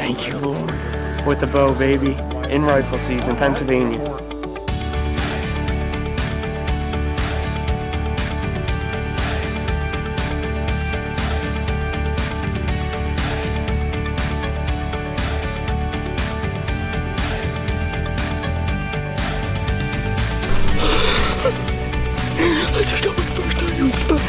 Thank you, Lord. With the bow, baby. In rifle season, Pennsylvania. I just got my first target with the bow.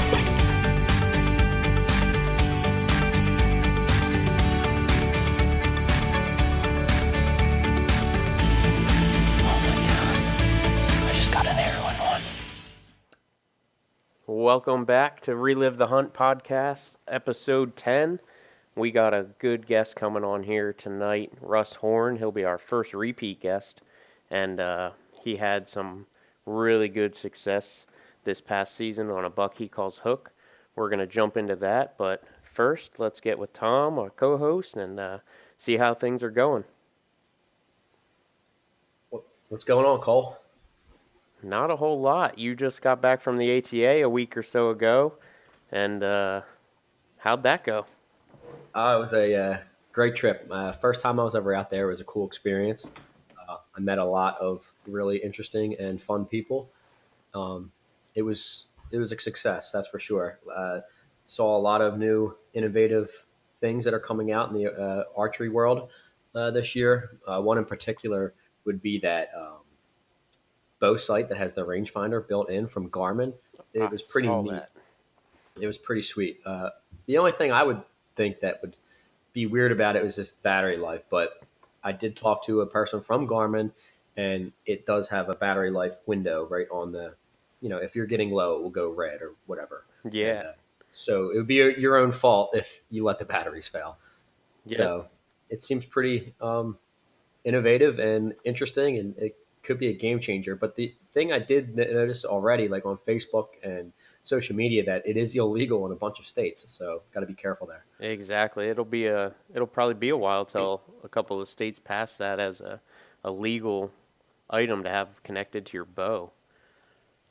Welcome back to Relive the Hunt podcast, episode 10. We got a good guest coming on here tonight, Russ Horn. He'll be our first repeat guest, and he had some really good success this past season on a buck he calls Hook. We're going to jump into that, but first, let's get with Tom, our co-host, and see how things are going. What's going on, Cole? Not a whole lot. You just got back from the ATA a week or so ago, and how'd that go? It was a great trip. First time I was ever out there. It was a cool experience. I met a lot of really interesting and fun people. It was a success, that's for sure. Saw a lot of new innovative things that are coming out in the archery world this year. One in particular would be that bow sight that has the rangefinder built in from Garmin. It was pretty neat. That. It was pretty sweet. The only thing I would think that would be weird about it was just battery life, but I did talk to a person from Garmin, and it does have a battery life window right on the, if you're getting low, it will go red or whatever. Yeah. And, so it would be your own fault if you let the batteries fail. Yeah. So it seems pretty innovative and interesting, and it could be a game changer. But the thing I did notice already, like on Facebook and social media, that it is illegal in a bunch of states. So got to be careful there. Exactly. It'll probably be a while till a couple of states pass that as a legal item to have connected to your bow.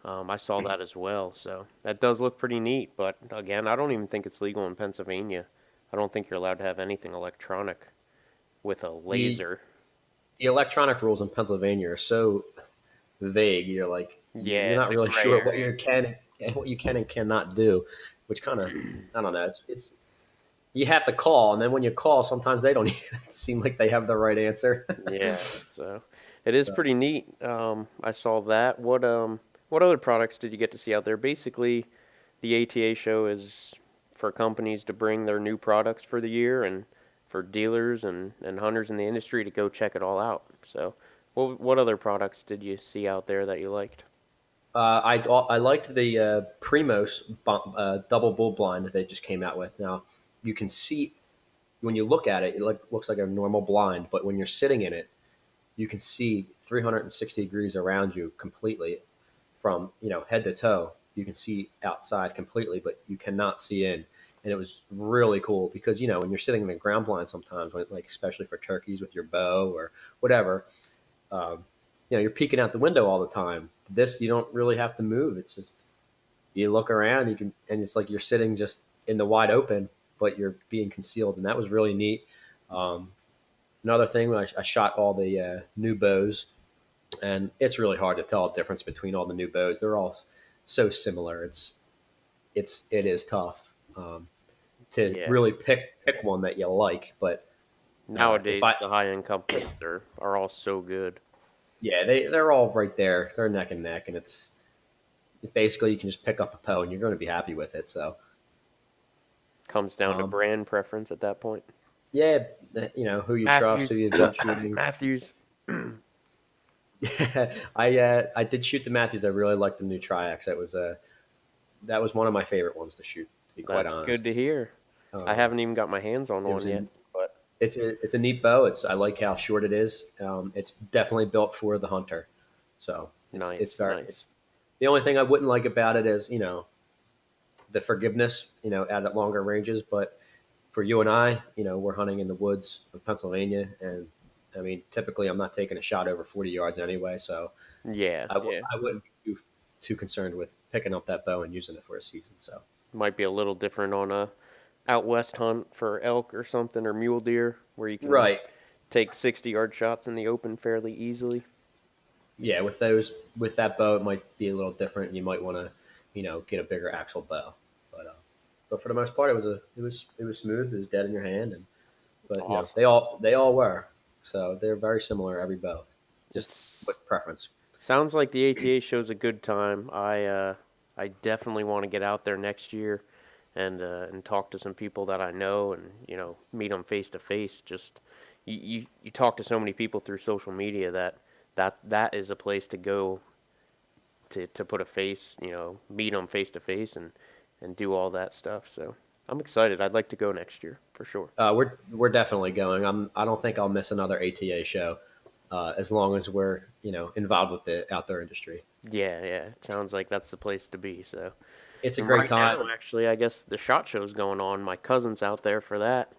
I saw that as well. So that does look pretty neat. But again, I don't even think it's legal in Pennsylvania. I don't think you're allowed to have anything electronic with a laser. The electronic rules in Pennsylvania are so vague. You're like, you're not really sure what you can and cannot do, which kind of, I don't know. It's you have to call, and then when you call, sometimes they don't even seem like they have the right answer. Yeah, so it is pretty neat. I saw that. What other products did you get to see out there? Basically, the ATA show is for companies to bring their new products for the year, and for dealers and hunters in the industry to go check it all out. So what other products did you see out there that you liked? I liked the Primos double bull blind that they just came out with. Now, you can see, when you look at it, it looks like a normal blind, but when you're sitting in it, you can see 360 degrees around you completely from head to toe. You can see outside completely, but you cannot see in. And it was really cool because, when you're sitting in a ground blind sometimes, like especially for turkeys with your bow or whatever, you're peeking out the window all the time. This, you don't really have to move. It's just, you look around, and it's like you're sitting just in the wide open, but you're being concealed. And that was really neat. Another thing, I shot all the new bows, and it's really hard to tell a difference between all the new bows. They're all so similar. It is tough. To really pick one that you like, but nowadays the high-end companies are all so good. Yeah, they're all right there. They're neck and neck, and it's basically you can just pick up a bow and you're going to be happy with it. So comes down to brand preference at that point. Yeah, who you trust, who you've been shooting. Matthews. I did shoot the Matthews. I really liked the new Triax. That was one of my favorite ones to shoot. To be quite honest. That's good to hear. I haven't even got my hands on one yet, but it's a neat bow. I like how short it is. It's definitely built for the hunter. So it's very nice. The only thing I wouldn't like about it is the forgiveness at longer ranges. But for you and I, we're hunting in the woods of Pennsylvania, and I mean typically I'm not taking a shot over 40 yards anyway. So I wouldn't be too concerned with picking up that bow and using it for a season. So might be a little different on out west hunt for elk or something, or mule deer, where you can Right. take 60-yard shots in the open fairly easily. Yeah, with that bow, it might be a little different. You might want to, get a bigger actual bow. But for the most part, it was smooth. It was dead in your hand, and but Awesome. they all were. So they're very similar every bow, just It's with preference. sounds like the ATA show's a good time. I definitely want to get out there next year and talk to some people that I know and meet them face to face. Just you talk to so many people through social media that is a place to go to put a face, meet them face to face and do all that stuff. So I'm excited. I'd like to go next year for sure. We're definitely going. I don't think I'll miss another ATA show, as long as we're involved with the outdoor industry. Yeah, yeah. It sounds like that's the place to be. So. It's a And great right time. now, actually, I guess the SHOT Show's going on. My cousin's out there for that,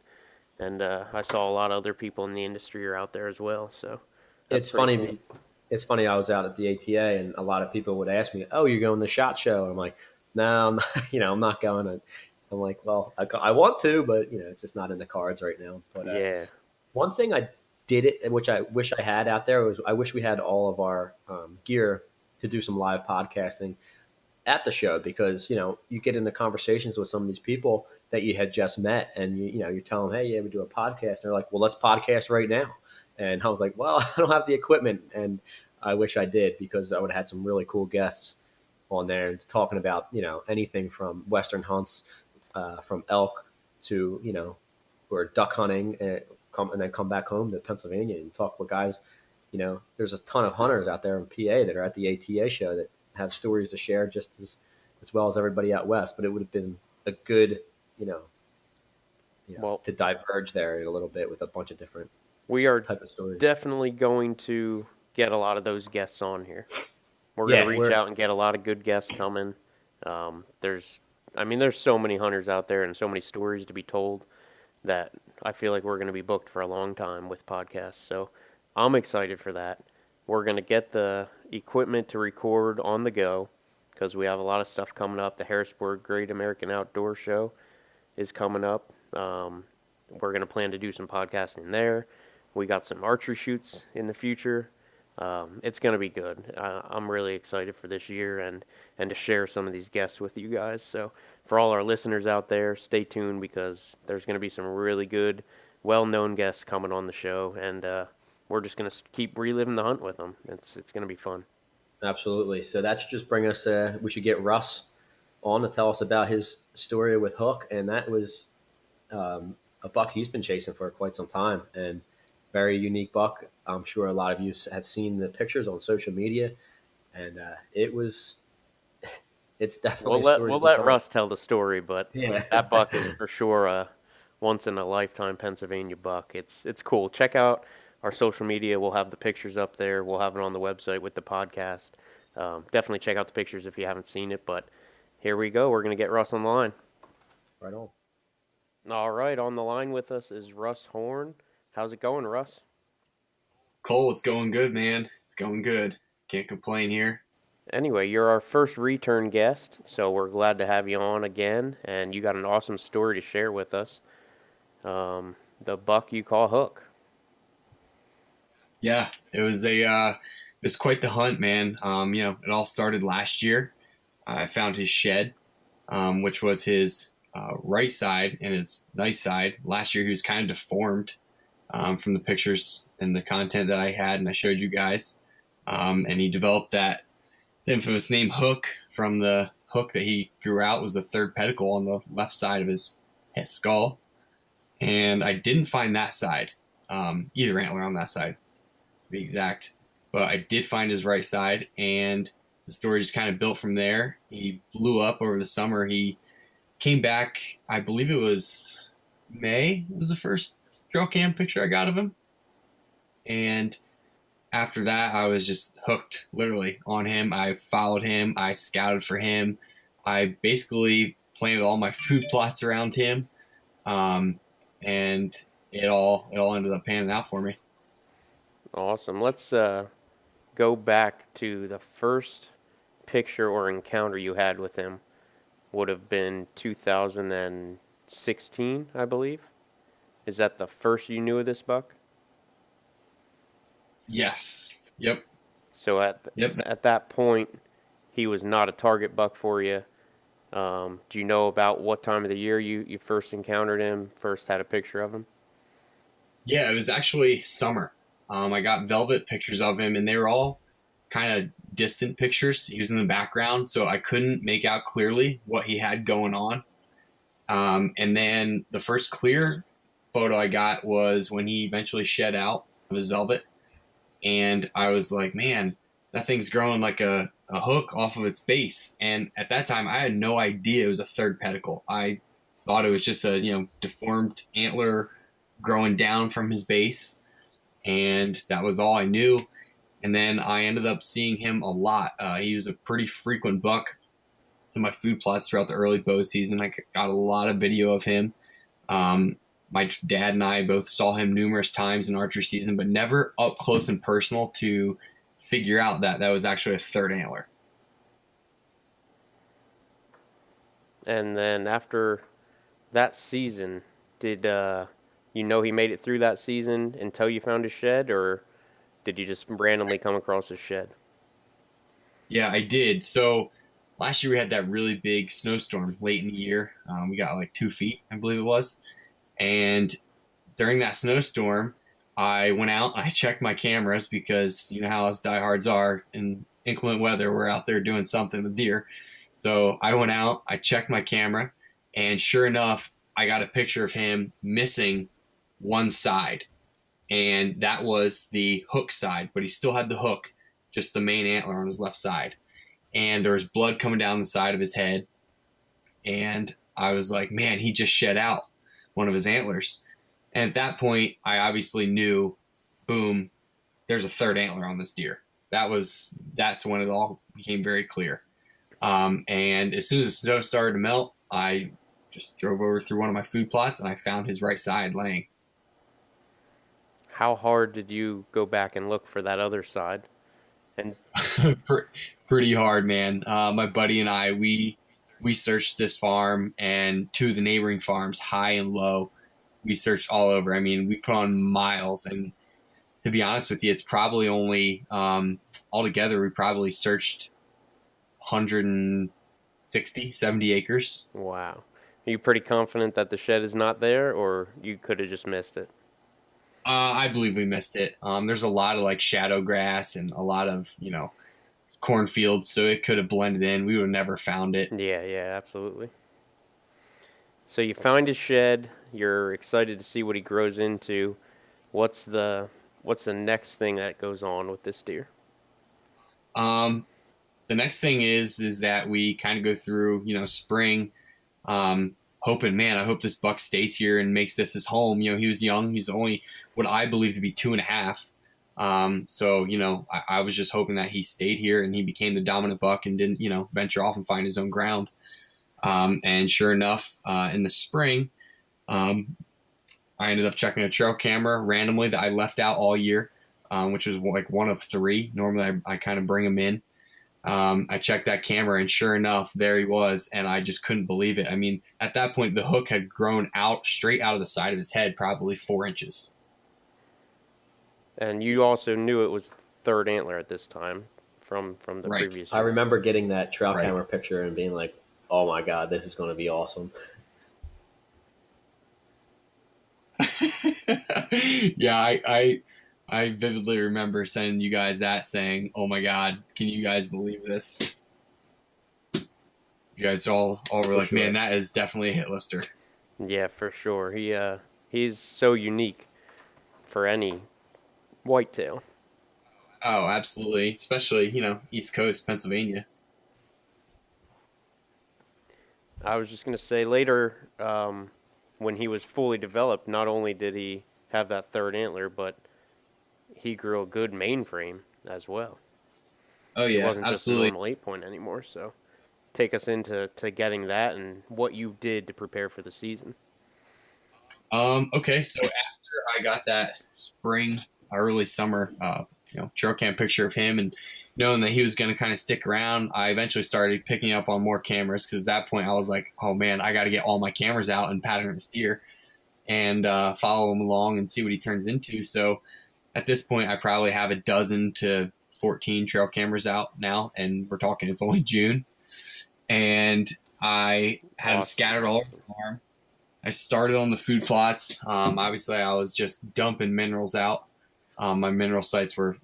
and I saw a lot of other people in the industry are out there as well. So that's It's pretty funny. cool. It's funny. I was out at the ATA, and a lot of people would ask me, "Oh, you're going to the SHOT Show?" And I'm like, "No, I'm not, I'm not going." And I'm like, "Well, I want to, but it's just not in the cards right now." But Yeah. one thing I did it, which I wish I had out there, was I wish we had all of our gear to do some live podcasting at the show, because you get into conversations with some of these people that you had just met, and you tell them, hey, yeah, we do a podcast, and they're like, well, let's podcast right now. And I was like, well, I don't have the equipment, and I wish I did, because I would have had some really cool guests on there and talking about anything from western hunts, from elk to or duck hunting, and then come back home to Pennsylvania and talk with guys. There's a ton of hunters out there in PA that are at the ATA show that have stories to share just as well as everybody out west. But it would have been a good, you know, Well, to diverge there a little bit with a bunch of different we are type of stories. definitely going to get a lot of those guests on here. We're going to Yeah, reach out and get a lot of good guests coming. There's, I mean, there's so many hunters out there and so many stories to be told that I feel like we're going to be booked for a long time with podcasts. So I'm excited for that. We're going to get the equipment to record on the go because we have a lot of stuff coming up. The Harrisburg Great American Outdoor Show is coming up. We're going to plan to do some podcasting there. We got some archery shoots in the future. It's going to be good. I'm really excited for this year and to share some of these guests with you guys. So for all our listeners out there, stay tuned because there's going to be some really good, well-known guests coming on the show, and we're just going to keep reliving the hunt with them. It's going to be fun. absolutely. So that should just bring us. We should get Russ on to tell us about his story with Hook, and that was a buck he's been chasing for quite some time, and very unique buck. I'm sure a lot of you have seen the pictures on social media, and it's definitely We'll a let story to we'll be let told. Russ tell the story, but Yeah. that buck is for sure a once in a lifetime Pennsylvania buck. It's cool. Check out our social media. We'll have the pictures up there. We'll have it on the website with the podcast. Definitely check out the pictures if you haven't seen it. But here we go. We're gonna get Russ on the line. Right on. All right, on the line with us is Russ Horn. How's it going, Russ? Cole, it's going good, man. It's going good. Can't complain here. Anyway, you're our first return guest, so we're glad to have you on again, and you got an awesome story to share with us. The buck you call Hook. Yeah, it was quite the hunt, man. It all started last year. I found his shed, which was his right side and his nice side. Last year he was kind of deformed from the pictures and the content that I had and I showed you guys. And he developed that infamous name Hook from the hook that he grew out was the third pedicle on the left side of his skull. And I didn't find that side, either antler on that side, to be exact. But I did find his right side, and the story just kind of built from there. He blew up over the summer. He came back, I believe it was May, was the first trail cam picture I got of him. And after that, I was just hooked, literally, on him. I followed him. I scouted for him. I basically planted all my food plots around him. And it all ended up panning out for me. Awesome. Let's go back to the first picture or encounter you had with him. Would have been 2006 16, I believe. Is that the first you knew of this buck? Yes. Yep. So Yep. at that point, he was not a target buck for you. Do you know about what time of the year you first encountered him, first had a picture of him? Yeah, it was actually summer. I got velvet pictures of him, and they were all kind of distant pictures. He was in the background, so I couldn't make out clearly what he had going on. And then the first clear photo I got was when he eventually shed out of his velvet. And I was like, man, that thing's growing like a hook off of its base. And at that time, I had no idea it was a third pedicle. I thought it was just a deformed antler growing down from his base, and that was all I knew. And then I ended up seeing him a lot. He was a pretty frequent buck in my food plots throughout the early bow season. I got a lot of video of him. My dad and I both saw him numerous times in archery season, but never up close and personal to figure out that that was actually a third antler. And then after that season, did you know he made it through that season until you found his shed, or did you just randomly come across his shed? Yeah, I did. So last year we had that really big snowstorm late in the year. We got like 2 feet, I believe it was. And during that snowstorm, I went out, I checked my cameras because you know how us diehards are in inclement weather. We're out there doing something with deer. So I went out, I checked my camera, and sure enough, I got a picture of him missing one side. And that was the hook side, but he still had the hook, just the main antler on his left side. And there was blood coming down the side of his head. And I was like, man, he just shed out one of his antlers. And at that point, I obviously knew, boom, there's a third antler on this deer. That's when it all became very clear. And as soon as the snow started to melt, I just drove over through one of my food plots and I found his right side laying. How hard did you go back and look for that other side? And Pretty hard, man. My buddy and I, we searched this farm and two of the neighboring farms, high and low. We searched all over. I mean, we put on miles, and to be honest with you, it's probably only altogether we probably searched 160, 70 acres. wow. Are you pretty confident that the shed is not there, or you could have just missed it? I believe we missed it. There's a lot of like shadow grass and a lot of cornfields, so it could have blended in. We would have never found it. Yeah, yeah, absolutely. So you find his shed. You're excited to see what he grows into. What's the next thing that goes on with this deer? The next thing is that we kind of go through spring, hoping, man, I hope this buck stays here and makes this his home. He was young. He's only what I believe to be 2.5. So I was just hoping that he stayed here and he became the dominant buck and didn't venture off and find his own ground. And sure enough, in the spring, I ended up checking a trail camera randomly that I left out all year, which was like one of 3. Normally I kind of bring them in. I checked that camera and sure enough, there he was. And I just couldn't believe it. I mean, at that point, the hook had grown out straight out of the side of his head, probably 4 inches. And you also knew it was third antler at this time from the Right. previous I year. remember getting that trail Right. camera picture and being like, "Oh my god, this is going to be awesome." Yeah, I vividly remember sending you guys that saying, "Oh my God, can you guys believe this?" You guys all were like, sure. "Man, that is definitely a hit lister." Yeah, for sure. He's so unique for any whitetail. Oh, absolutely, especially East Coast Pennsylvania. I was just gonna say later, when he was fully developed, not only did he have that third antler, but he grew a good mainframe as well. Oh It yeah, wasn't just a absolutely. normal 8-point anymore. So take us into getting that and what you did to prepare for the season. Okay, so after I got that spring, early summer, trail cam picture of him, and knowing that he was going to kind of stick around, I eventually started picking up on more cameras because at that point I was like, oh man, I got to get all my cameras out and pattern this deer and follow him along and see what he turns into. So at this point, I probably have a dozen to 14 trail cameras out now, and we're talking it's only June. And I had them scattered all over the farm. I started on the food plots. Obviously, I was just dumping minerals out. My mineral sites were,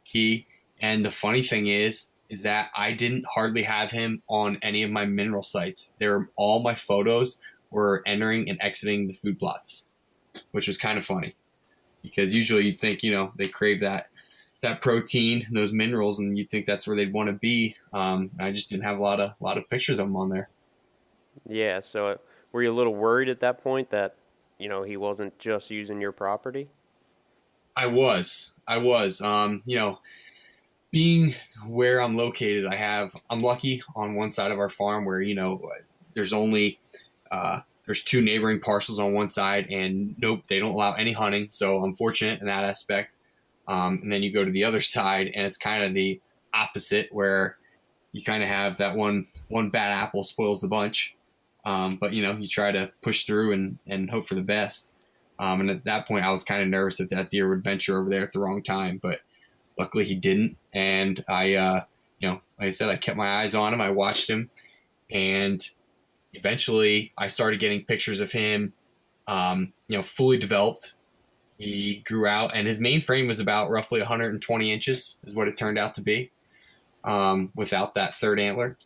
key. And the funny thing is that I didn't hardly have him on any of my mineral sites. All my photos were entering and exiting the food plots, which was kind of funny because usually you think, they crave that protein, those minerals, and you think that's where they'd want to be. I just didn't have a lot of pictures of them on there. Yeah, so were you a little worried at that point that, he wasn't just using your property? I was. Being where I'm located, I'm lucky on one side of our farm where, there's only, there's two neighboring parcels on one side and nope, they don't allow any hunting. So I'm fortunate in that aspect. And then you go to the other side and it's kind of the opposite where you kind of have that one bad apple spoils the bunch. But you try to push through and hope for the best. And at that point I was kind of nervous that deer would venture over there at the wrong time, but luckily he didn't. And I, like I said, I kept my eyes on him. I watched him and eventually I started getting pictures of him, fully developed. He grew out and his main frame was about roughly 120 inches is what it turned out to be, without that third antler.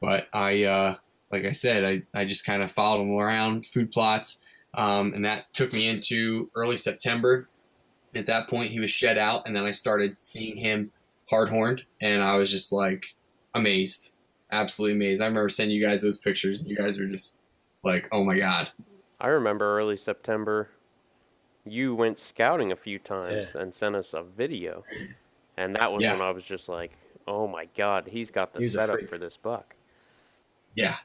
But like I said, I just kind of followed him around food plots. And that took me into early September. At that point, he was shed out, and then I started seeing him hard-horned, and I was just like amazed, absolutely amazed. I remember sending you guys those pictures, and you guys were just like, "Oh my god!" I remember early September, you went scouting a few times and sent us a video, and that was when I was just like, "Oh my god, he's got the setup for this buck." Yeah.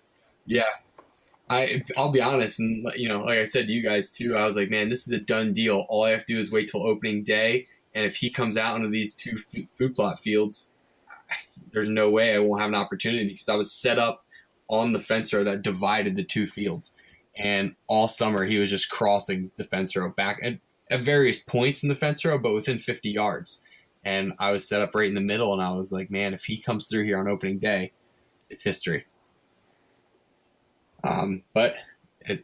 I'll be honest, and like I said to you guys too, I was like, man, this is a done deal. All I have to do is wait till opening day, and if he comes out into these two food plot fields, there's no way I won't have an opportunity because I was set up on the fence row that divided the two fields, and all summer he was just crossing the fence row back at various points in the fence row, but within 50 yards, and I was set up right in the middle, and I was like, man, if he comes through here on opening day, it's history. But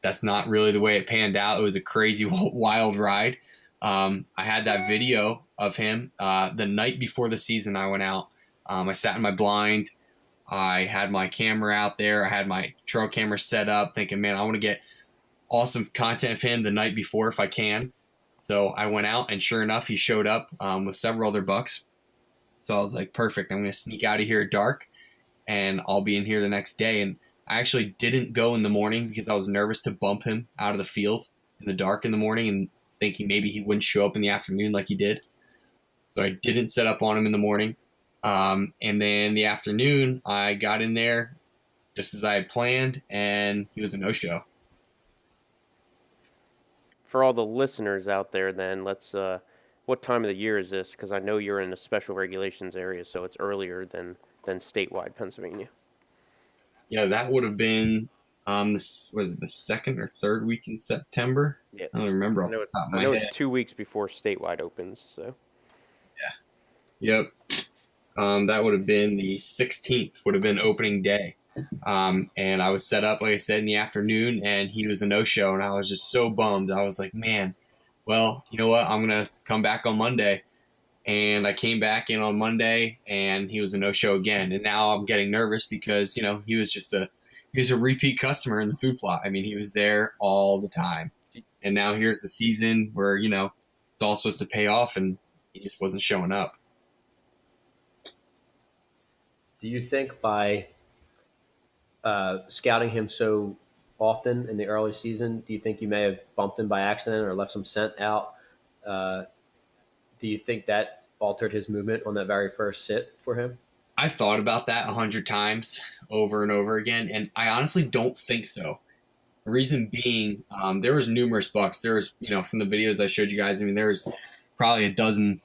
that's not really the way it panned out. It was a crazy, wild ride. I had that video of him the night before the season I went out. I sat in my blind. I had my camera out there. I had my trail camera set up thinking, man, I want to get awesome content of him the night before if I can. So I went out and sure enough, he showed up with several other bucks. So I was like, perfect. I'm going to sneak out of here at dark and I'll be in here the next day. And I actually didn't go in the morning because I was nervous to bump him out of the field in the dark in the morning and thinking maybe he wouldn't show up in the afternoon like he did. So I didn't set up on him in the morning. And then the afternoon, I got in there just as I had planned, and he was a no-show. For all the listeners out there, then, what time of the year is this? Because I know you're in a special regulations area, so it's earlier than statewide Pennsylvania. Yeah, that would have been, was it the second or third week in September? Yeah. I don't remember off the top of my head. I know it's 2 weeks before statewide opens, so. Yeah. Yep. That would have been the 16th, would have been opening day. And I was set up, like I said, in the afternoon, and he was a no-show, and I was just so bummed. I was like, man, well, you know what? I'm going to come back on Monday. And I came back in on Monday, and he was a no-show again. And now I'm getting nervous because, he was a repeat customer in the food plot. I mean, he was there all the time. And now here's the season where, it's all supposed to pay off, and he just wasn't showing up. Do you think by scouting him so often in the early season, do you think you may have bumped him by accident or left some scent out? Do you think that altered his movement on that very first sit for him? I've thought about that 100 times over and over again, and I honestly don't think so. The reason being, there was numerous bucks. There was, from the videos I showed you guys, I mean, there was probably a dozen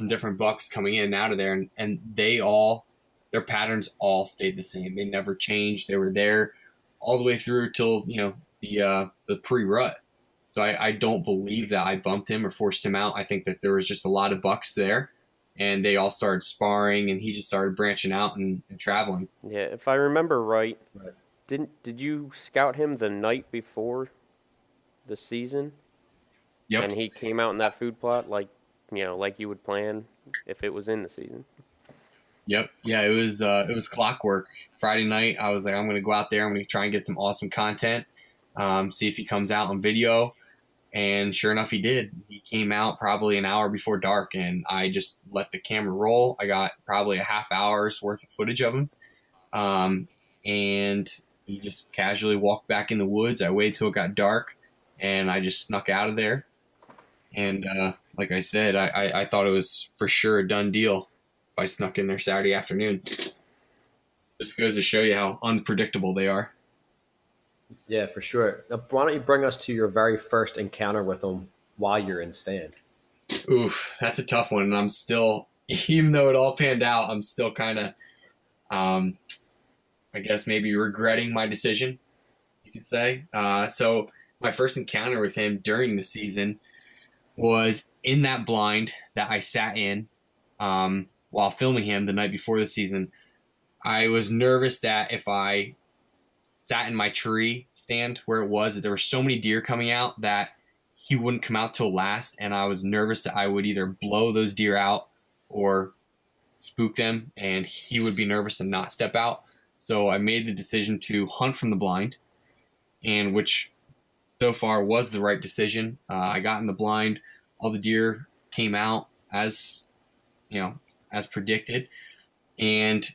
different bucks coming in and out of there, and their patterns all stayed the same. They never changed. They were there all the way through till the pre-rut. So I don't believe that I bumped him or forced him out. I think that there was just a lot of bucks there, and they all started sparring, and he just started branching out and traveling. Yeah, if I remember right, Right. did you scout him the night before the season? Yep. And he came out in that food plot like like you would plan if it was in the season. Yep. Yeah, it was clockwork. Friday night, I was like, I'm going to go out there. I'm going to try and get some awesome content, see if he comes out on video. And sure enough, he did. He came out probably an hour before dark, and I just let the camera roll. I got probably a half hour's worth of footage of him. And he just casually walked back in the woods. I waited till it got dark, and I just snuck out of there. And like I said, I thought it was for sure a done deal if I snuck in there Saturday afternoon. This goes to show you how unpredictable they are. Yeah, for sure. Now, why don't you bring us to your very first encounter with him while you're in stand? Oof, that's a tough one. And I'm still, even though it all panned out, I'm still kind of, I guess maybe regretting my decision, you could say. So my first encounter with him during the season was in that blind that I sat in while filming him the night before the season. I was nervous that if I sat in my tree stand where it was, that there were so many deer coming out that he wouldn't come out till last, and I was nervous that I would either blow those deer out or spook them, and he would be nervous and not step out. So I made the decision to hunt from the blind, and which so far was the right decision. I got in the blind, all the deer came out as predicted, and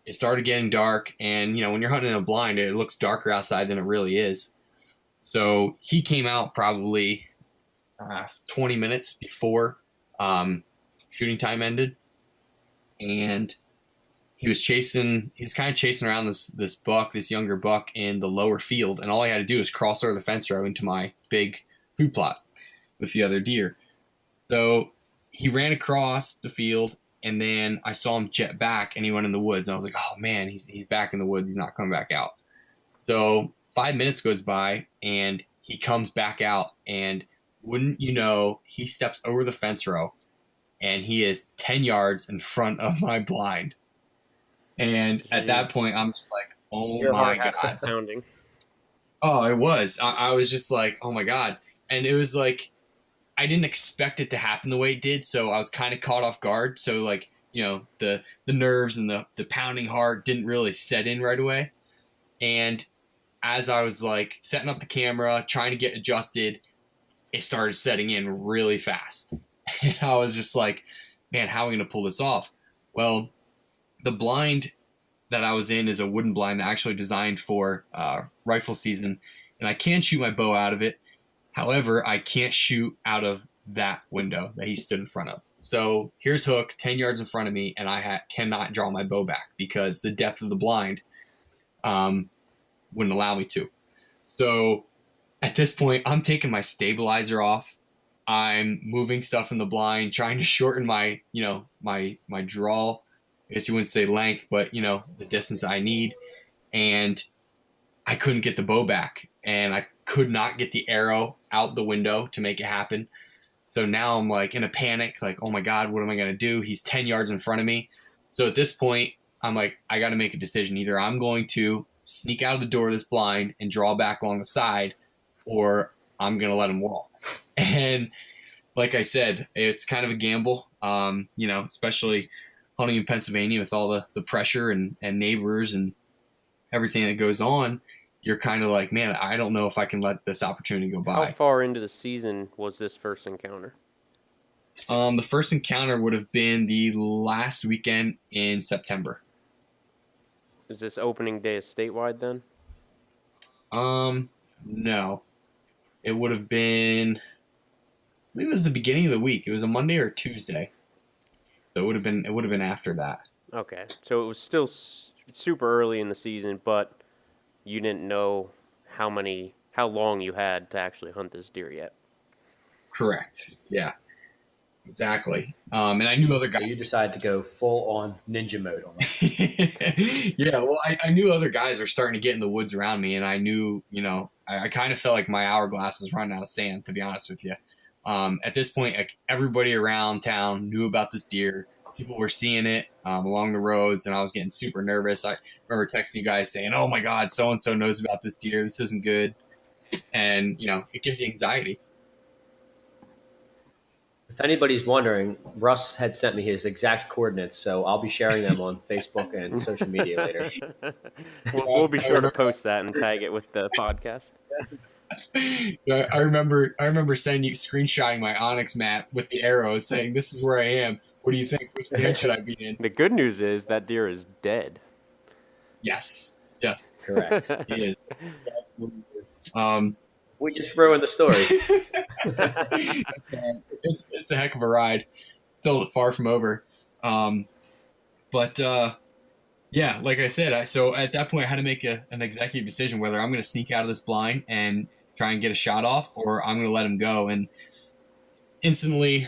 it started getting dark. And when you're hunting in a blind, it looks darker outside than it really is. So he came out probably 20 minutes before shooting time ended, and he was kind of chasing around this younger buck in the lower field, and all I had to do was cross over the fence row into my big food plot with the other deer. So he ran across the field, and then I saw him jet back, and he went in the woods. I was like, oh man, he's back in the woods. He's not coming back out. So 5 minutes goes by, and he comes back out, and wouldn't you know, he steps over the fence row, and he is 10 yards in front of my blind. And at that point, I'm just like, oh Your my heart has God. been pounding. Oh, it was. I was just like, oh my God. And it was like, I didn't expect it to happen the way it did, so I was kind of caught off guard. So like, the nerves and the pounding heart didn't really set in right away. And as I was like setting up the camera, trying to get adjusted, it started setting in really fast. And I was just like, man, how am I going to pull this off? Well, the blind that I was in is a wooden blind that actually designed for rifle season, and I can shoot my bow out of it. However, I can't shoot out of that window that he stood in front of. So here's Hook 10 yards in front of me, and I cannot draw my bow back because the depth of the blind wouldn't allow me to. So at this point, I'm taking my stabilizer off. I'm moving stuff in the blind, trying to shorten my draw. I guess you wouldn't say length, but the distance I need. And I couldn't get the bow back, and I could not get the arrow out the window to make it happen. So now I'm like in a panic, like, oh my God, what am I going to do? He's 10 yards in front of me. So at this point, I'm like, I got to make a decision. Either I'm going to sneak out of the door of this blind and draw back along the side, or I'm going to let him walk. And like I said, it's kind of a gamble, especially hunting in Pennsylvania with all the pressure and neighbors and everything that goes on. You're kind of like, man, I don't know if I can let this opportunity go by. How far into the season was this first encounter? The first encounter would have been the last weekend in September. Is this opening day of statewide then? No. It would have been, I believe it was the beginning of the week. It was a Monday or Tuesday. So it would have been after that. Okay, so it was still super early in the season, but you didn't know how long you had to actually hunt this deer yet. Correct. Yeah. exactly. And I knew other So guys. you decided to go full on ninja mode on them. Yeah, well, I knew other guys were starting to get in the woods around me, and I knew, I kind of felt like my hourglass was running out of sand, to be honest with you. At this point, like, everybody around town knew about this deer. People were seeing it along the roads, and I was getting super nervous. I remember texting you guys saying, "Oh my God, so and so knows about this deer. This isn't good," and it gives you anxiety. If anybody's wondering, Russ had sent me his exact coordinates, so I'll be sharing them on Facebook and social media later. We'll be I sure to remember post that and tag it with the podcast. I remember sending you screenshotting my Onyx map with the arrows saying, "This is where I am. What do you think? Which stand should I be in?" The good news is that deer is dead. Yes, Correct. he is. He absolutely is. We just ruined the story. It's a heck of a ride. Still far from over. But yeah, like I said, so at that point I had to make an executive decision whether I'm going to sneak out of this blind and try and get a shot off, or I'm going to let him go. And instantly,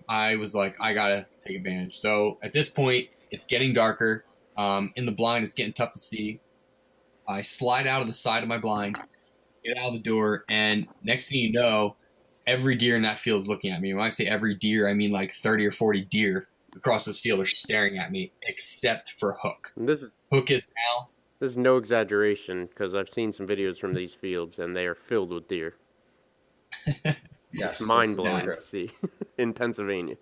I was like, I gotta take advantage. So at this point, it's getting darker. In the blind, it's getting tough to see. I slide out of the side of my blind, get out of the door, and next thing you know, every deer in that field is looking at me. When I say every deer, I mean like 30 or 40 deer across this field are staring at me, except for Hook. And this Hook is now. is no exaggeration because I've seen some videos from these fields and they are filled with deer. Yes, Mind blowing that's to see in Pennsylvania.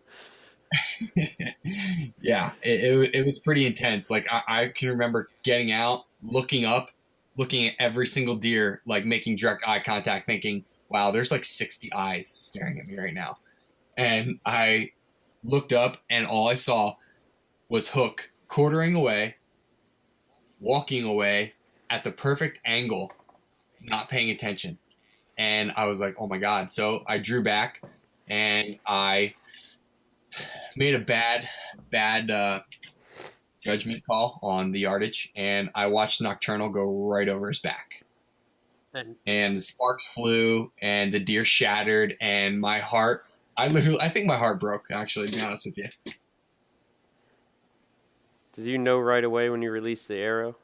Yeah, it was pretty intense. Like I can remember getting out, looking up, looking at every single deer, like making direct eye contact, thinking, "Wow, there's like 60 eyes staring at me right now." And I looked up, and all I saw was Hook quartering away, walking away at the perfect angle, not paying attention. And I was like, "Oh my God!" So I drew back, and I made a bad judgment call on the yardage, and I watched Nocturnal go right over his back. And the sparks flew, and the deer shattered, and my heart, I think my heart broke, actually, to be honest with you. Did you know right away when you released the arrow?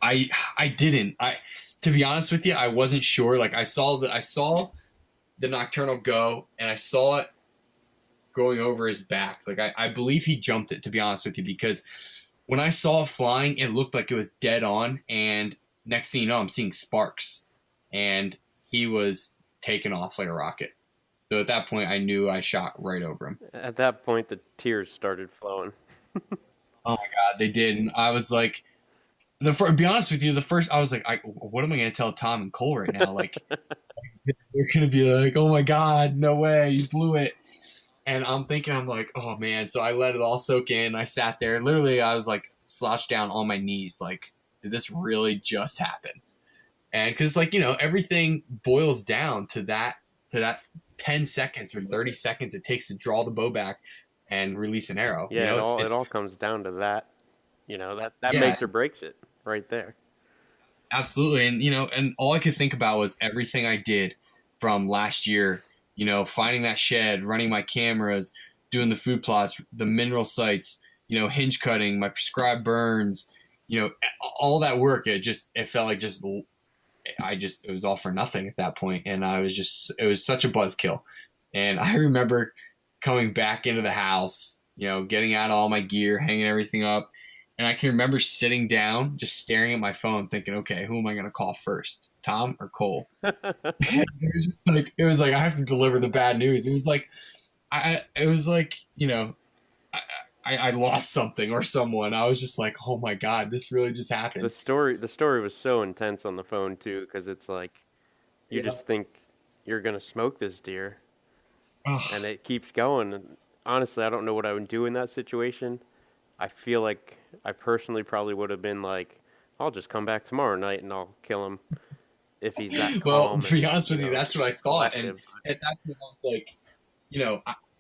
I didn't. To be honest with you, I wasn't sure. Like I saw the Nocturnal go, and I saw it going over his back. Like I believe he jumped it, to be honest with you, because when I saw it flying, it looked like it was dead on, and next thing you know, I'm seeing sparks, and he was taking off like a rocket. So at that point, I knew I shot right over him. At that point, the tears started flowing. Oh my God, they did. And I was like, to be honest with you, the first, I was like, what am I going to tell Tom and Cole right now? Like, they're going to be like, oh my God, no way, you blew it. And I'm thinking, I'm like, oh man. So I let it all soak in. I sat there. Literally, I was like slouched down on my knees. Like, did this really just happen? And because, like, everything boils down to that 10 seconds or 30 seconds it takes to draw the bow back and release an arrow. Yeah, It's it all comes down to that. That Yeah. makes or breaks it right there. Absolutely. And, and all I could think about was everything I did from last year, finding that shed, running my cameras, doing the food plots, the mineral sites, hinge cutting, my prescribed burns, all that work. It felt like it was all for nothing at that point. And it was such a buzzkill. And I remember coming back into the house, getting out all my gear, hanging everything up. And I can remember sitting down, just staring at my phone, thinking, okay, who am I going to call first, Tom or Cole? It was like I have to deliver the bad news. It was like, I lost something or someone. I was just like, oh my God, this really just happened. The story was so intense on the phone too, because it's like you just think you're gonna smoke this deer, and it keeps going. And honestly, I don't know what I would do in that situation. I feel like I personally probably would have been like, I'll just come back tomorrow night and I'll kill him if he's that calm. Well, to be honest with you, that's what I thought. And at that point, I was like,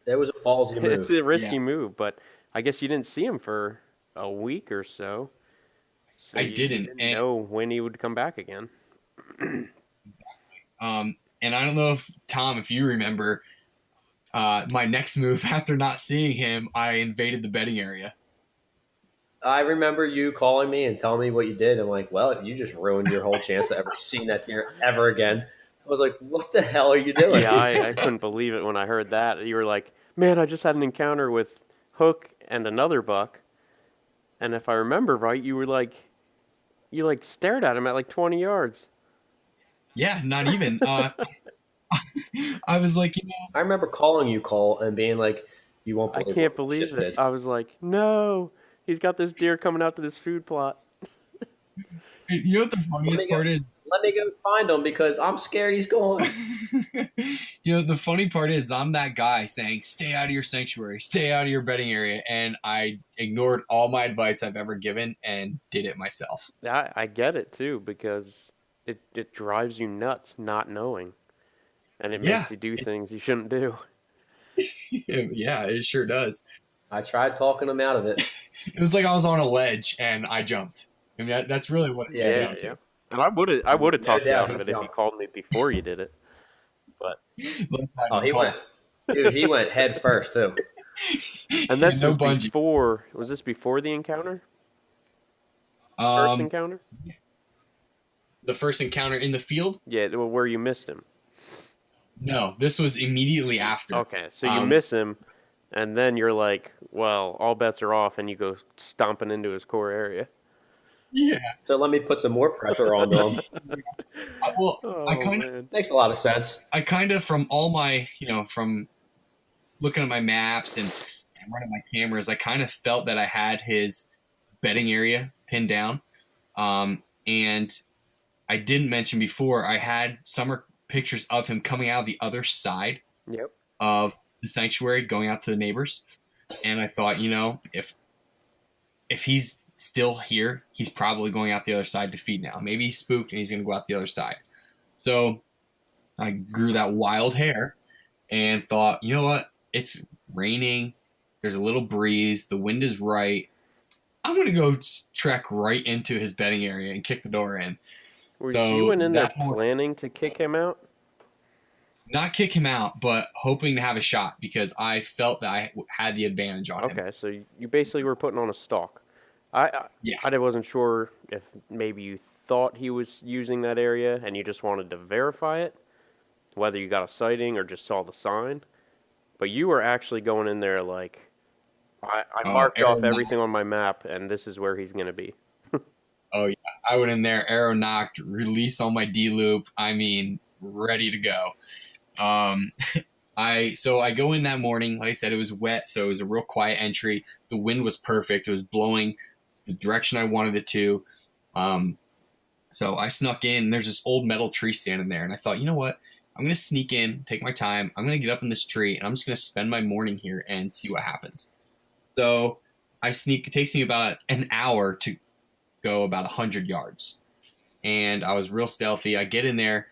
That was a ballsy move. It's a risky move, but I guess you didn't see him for a week or so. So I didn't know when he would come back again. And I don't know if Tom, if you remember, my next move after not seeing him, I invaded the bedding area. I remember you calling me and telling me what you did. I'm like, well, you just ruined your whole chance of ever seeing that deer ever again. I was like, what the hell are you doing? Yeah, I couldn't believe it when I heard that. You were like, man, I just had an encounter with Hook and another buck. And if I remember right, you like stared at him at like 20 yards. Yeah, not even. I was like, I remember calling you, Cole, and being like, you won't I believe can't what we believe just it. did. I was like, no, he's got this deer coming out to this food plot. you know what the funniest part is? Let me go find him because I'm scared he's gone. The funny part is I'm that guy saying, stay out of your sanctuary, stay out of your bedding area. And I ignored all my advice I've ever given and did it myself. I get it too because it drives you nuts not knowing, and it Yeah. makes you do things you shouldn't do. Yeah, it sure does. I tried talking him out of it. It was like I was on a ledge and I jumped. I mean, that's really what it came Yeah, down to. yeah. And I would have No talked you doubt out of he it if you jumped. called me before you did it. But Oh, he went head first too. and this no was bungee. before. Was this before the encounter? First encounter? The first encounter in the field? Yeah, where you missed him. No, this was immediately after. Okay, so you miss him, and then you're like, well, all bets are off, and you go stomping into his core area. Yeah. So let me put some more pressure on him. I kind of Man. Makes a lot of sense. from all my, from looking at my maps and running my cameras, I kind of felt that I had his bedding area pinned down. And I didn't mention before, I had summer pictures of him coming out of the other side Yep. of the sanctuary, going out to the neighbors. And I thought, if he's still here, he's probably going out the other side to feed now. Maybe he's spooked and he's going to go out the other side. So I grew that wild hair and thought, you know what? It's raining. There's a little breeze. The wind is right. I'm going to go trek right into his bedding area and kick the door in. So you went in there planning to kick him out? Not kick him out, but hoping to have a shot because I felt that I had the advantage on him. Okay, so you basically were putting on a stalk. I wasn't sure if maybe you thought he was using that area and you just wanted to verify it, whether you got a sighting or just saw the sign. But you were actually going in there like, I marked off everything on my map, and this is where he's going to be. Oh, yeah. I went in there, arrow knocked, release on my D-loop. I mean, ready to go. I go in that morning. Like I said, it was wet, so it was a real quiet entry. The wind was perfect. It was blowing the direction I wanted it to. So I snuck in. There's this old metal tree standing there, and I thought, you know what? I'm going to sneak in, take my time. I'm going to get up in this tree, and I'm just going to spend my morning here and see what happens. So I sneak. It takes me about an hour to go about 100 yards. And I was real stealthy. I get in there,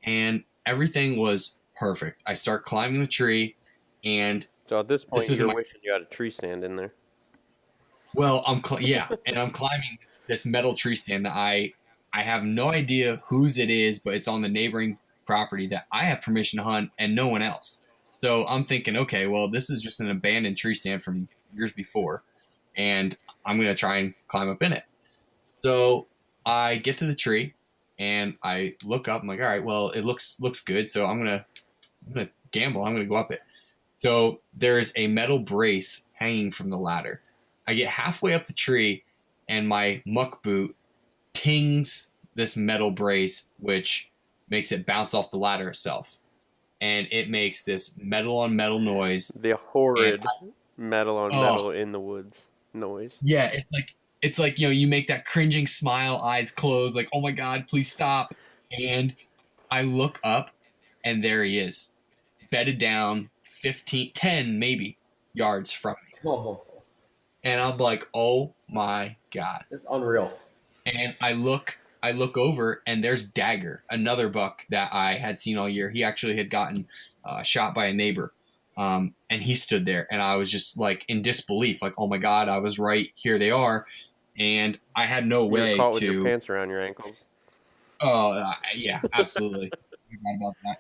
and everything was perfect. I start climbing the tree, and so at this point, you're wishing you had a tree stand in there. Well, and I'm climbing this metal tree stand that I have no idea whose it is, but it's on the neighboring property that I have permission to hunt and no one else. So I'm thinking, okay, well, this is just an abandoned tree stand from years before, and I'm going to try and climb up in it. So I get to the tree, and I look up. I'm like, all right, well, it looks good, so I'm gonna gamble. I'm gonna go up it. So there is a metal brace hanging from the ladder. I get halfway up the tree, and my muck boot tings this metal brace, which makes it bounce off the ladder itself, and it makes this metal on metal noise. The horrid metal on metal in the woods noise. Yeah, it's like you make that cringing smile, eyes closed, like, oh my God, please stop. And I look up, and there he is, bedded down 10 maybe yards from me. And I'm like, oh my God. It's unreal. And I look over, and there's Dagger, another buck that I had seen all year. He actually had gotten shot by a neighbor. And he stood there, and I was just like in disbelief, like, oh my God, I was right. Here they are. And I had no way to... caught with your pants around your ankles. Oh, yeah, absolutely. I forgot about that.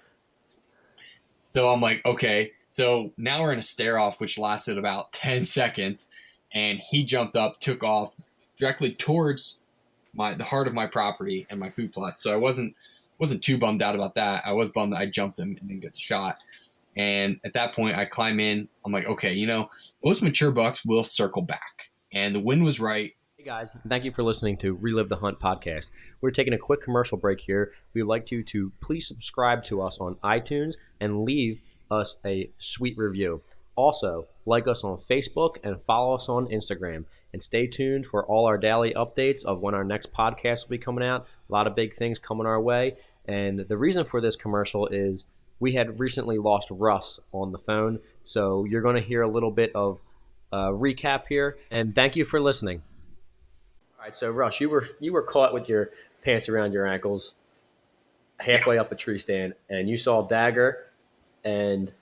So I'm like, okay. So now we're in a stare off, which lasted about 10 seconds. And he jumped up, took off directly towards the heart of my property and my food plot. So I wasn't too bummed out about that. I was bummed that I jumped him and didn't get the shot. And at that point, I climb in. I'm like, okay, most mature bucks will circle back. And the wind was right. Hey guys, thank you for listening to Relive the Hunt podcast. We're taking a quick commercial break here. We'd like you to please subscribe to us on iTunes and leave us a sweet review. Also, like us on Facebook and follow us on Instagram. And stay tuned for all our daily updates of when our next podcast will be coming out. A lot of big things coming our way. And the reason for this commercial is we had recently lost Russ on the phone. So you're going to hear a little bit of recap here. And thank you for listening. All right, so Russ, you were caught with your pants around your ankles halfway up a tree stand, and you saw Dagger and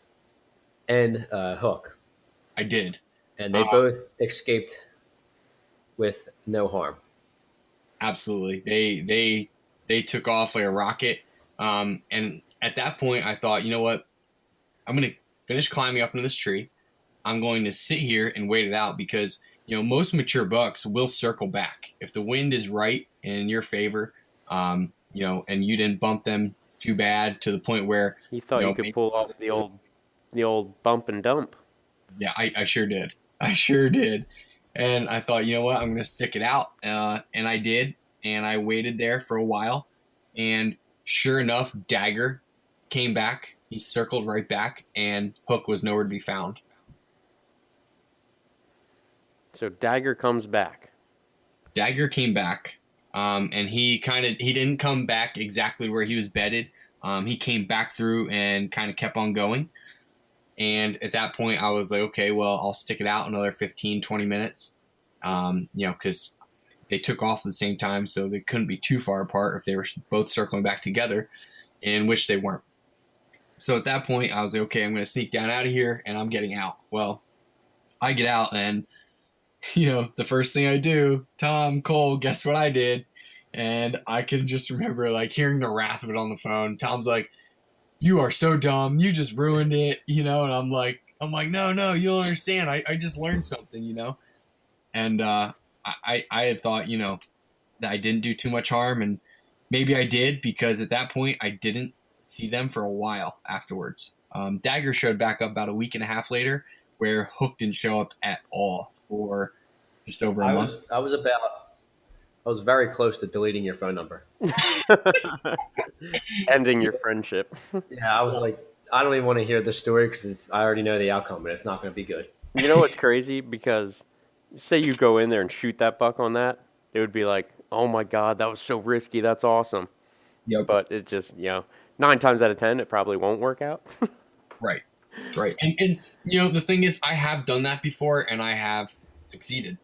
Hook, I did. and they both escaped with no harm. Absolutely. They took off like a rocket. And at that point, I thought, you know what? I'm going to finish climbing up into this tree. I'm going to sit here and wait it out because, most mature bucks will circle back. If the wind is right and in your favor, and you didn't bump them too bad to the point where You thought you could pull off the old bump and dump. Yeah, I sure did. I sure did. And I thought, you know what, I'm going to stick it out. And I did. And I waited there for a while. And sure enough, Dagger came back. He circled right back, and Hook was nowhere to be found. So Dagger comes back. Dagger came back, and he didn't come back exactly where he was bedded. He came back through and kind of kept on going. And at that point, I was like, okay, well, I'll stick it out another 15, 20 minutes, because they took off at the same time, so they couldn't be too far apart if they were both circling back together, in which they weren't. So at that point, I was like, okay, I'm going to sneak down out of here, and I'm getting out. Well, I get out, and, the first thing I do, Tom, Cole, guess what I did? And I can just remember, hearing the wrath of it on the phone. Tom's like, you are so dumb. You just ruined it, and I'm like, no, you don't understand. I just learned something, And I had thought, that I didn't do too much harm, and maybe I did because at that point I didn't see them for a while afterwards. Dagger showed back up about a week and a half later, where Hook didn't show up at all for just over a month. I was very close to deleting your phone number. Ending your friendship. Yeah, I was like, I don't even want to hear the story because I already know the outcome, and it's not going to be good. You know what's crazy? Because say you go in there and shoot that buck on that, it would be like, oh my God, that was so risky. That's awesome. Yep. But it just, 9 times out of 10, it probably won't work out. Right. And the thing is, I have done that before, and I have succeeded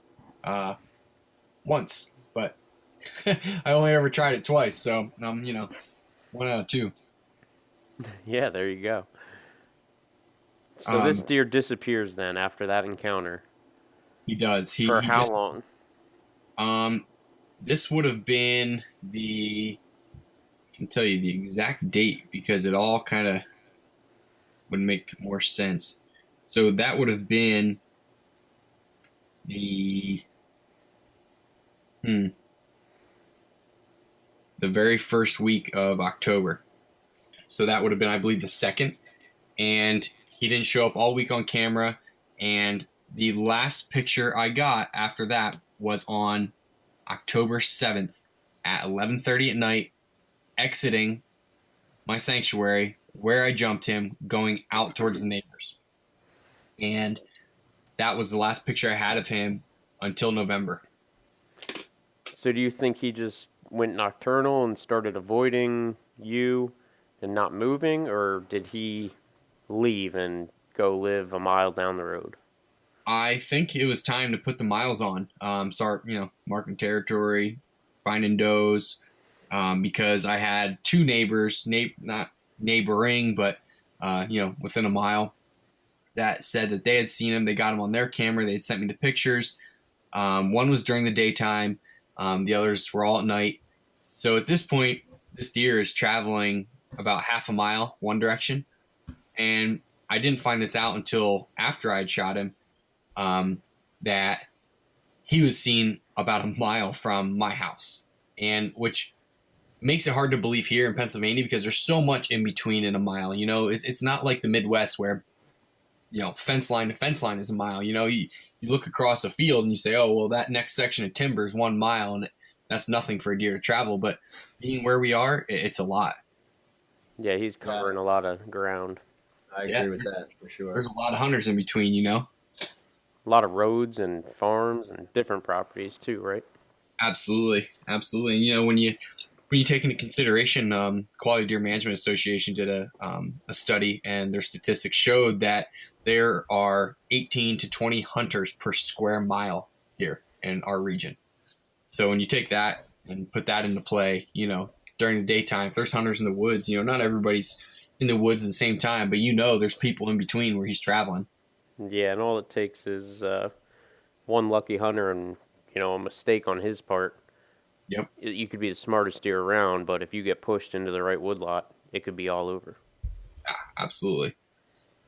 once, but I only ever tried it twice. So, 1 out of 2. Yeah, there you go. So this deer disappears then after that encounter. He does. For how long? This would have been I can tell you the exact date because it all kind of would make more sense. So that would have been the very first week of October. So that would have been, I believe, the 2nd. And he didn't show up all week on camera. And the last picture I got after that was on October 7th at 11:30 at night, exiting my sanctuary where I jumped him, going out towards the neighbors. And that was the last picture I had of him until November. So do you think he just went nocturnal and started avoiding you and not moving, or did he leave and go live a mile down the road? I think it was time to put the miles on, start, marking territory, finding does, because I had 2 neighbors, not neighboring, but, within a mile, that said that they had seen him. They got him on their camera. They had sent me the pictures. One was during the daytime. The others were all at night. So at this point, this deer is traveling about half a mile one direction. And I didn't find this out until after I had shot him, that he was seen about a mile from my house, and which makes it hard to believe here in Pennsylvania because there's so much in between in a mile. It's not like the Midwest where, fence line to fence line is a mile. You look across a field and you say, oh, well, that next section of timber is 1 mile, and that's nothing for a deer to travel. But being where we are, it's a lot. Yeah, he's covering a lot of ground. I agree with that for sure. There's a lot of hunters in between, A lot of roads and farms and different properties too, right? Absolutely. Absolutely. And, when you take into consideration, Quality Deer Management Association did a study, and their statistics showed that there are 18 to 20 hunters per square mile here in our region. So when you take that and put that into play, during the daytime, if there's hunters in the woods, not everybody's in the woods at the same time, but there's people in between where he's traveling. Yeah, and all it takes is one lucky hunter and, a mistake on his part. Yep. You could be the smartest deer around, but if you get pushed into the right woodlot, it could be all over. Yeah, absolutely.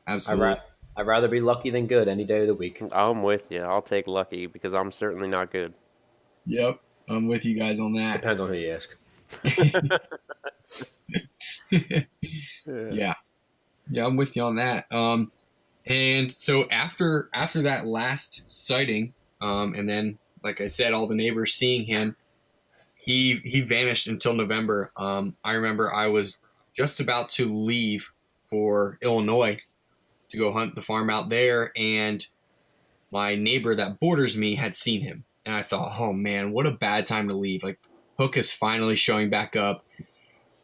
Absolutely. I'd rather be lucky than good any day of the week. I'm with you. I'll take lucky because I'm certainly not good. Yep. I'm with you guys on that. Depends on who you ask. Yeah. Yeah, I'm with you on that. And so after that last sighting, and then, like I said, all the neighbors seeing him, he vanished until November. I remember I was just about to leave for Illinois to go hunt the farm out there, and my neighbor that borders me had seen him. And I thought, oh man, what a bad time to leave. Like, Hook is finally showing back up.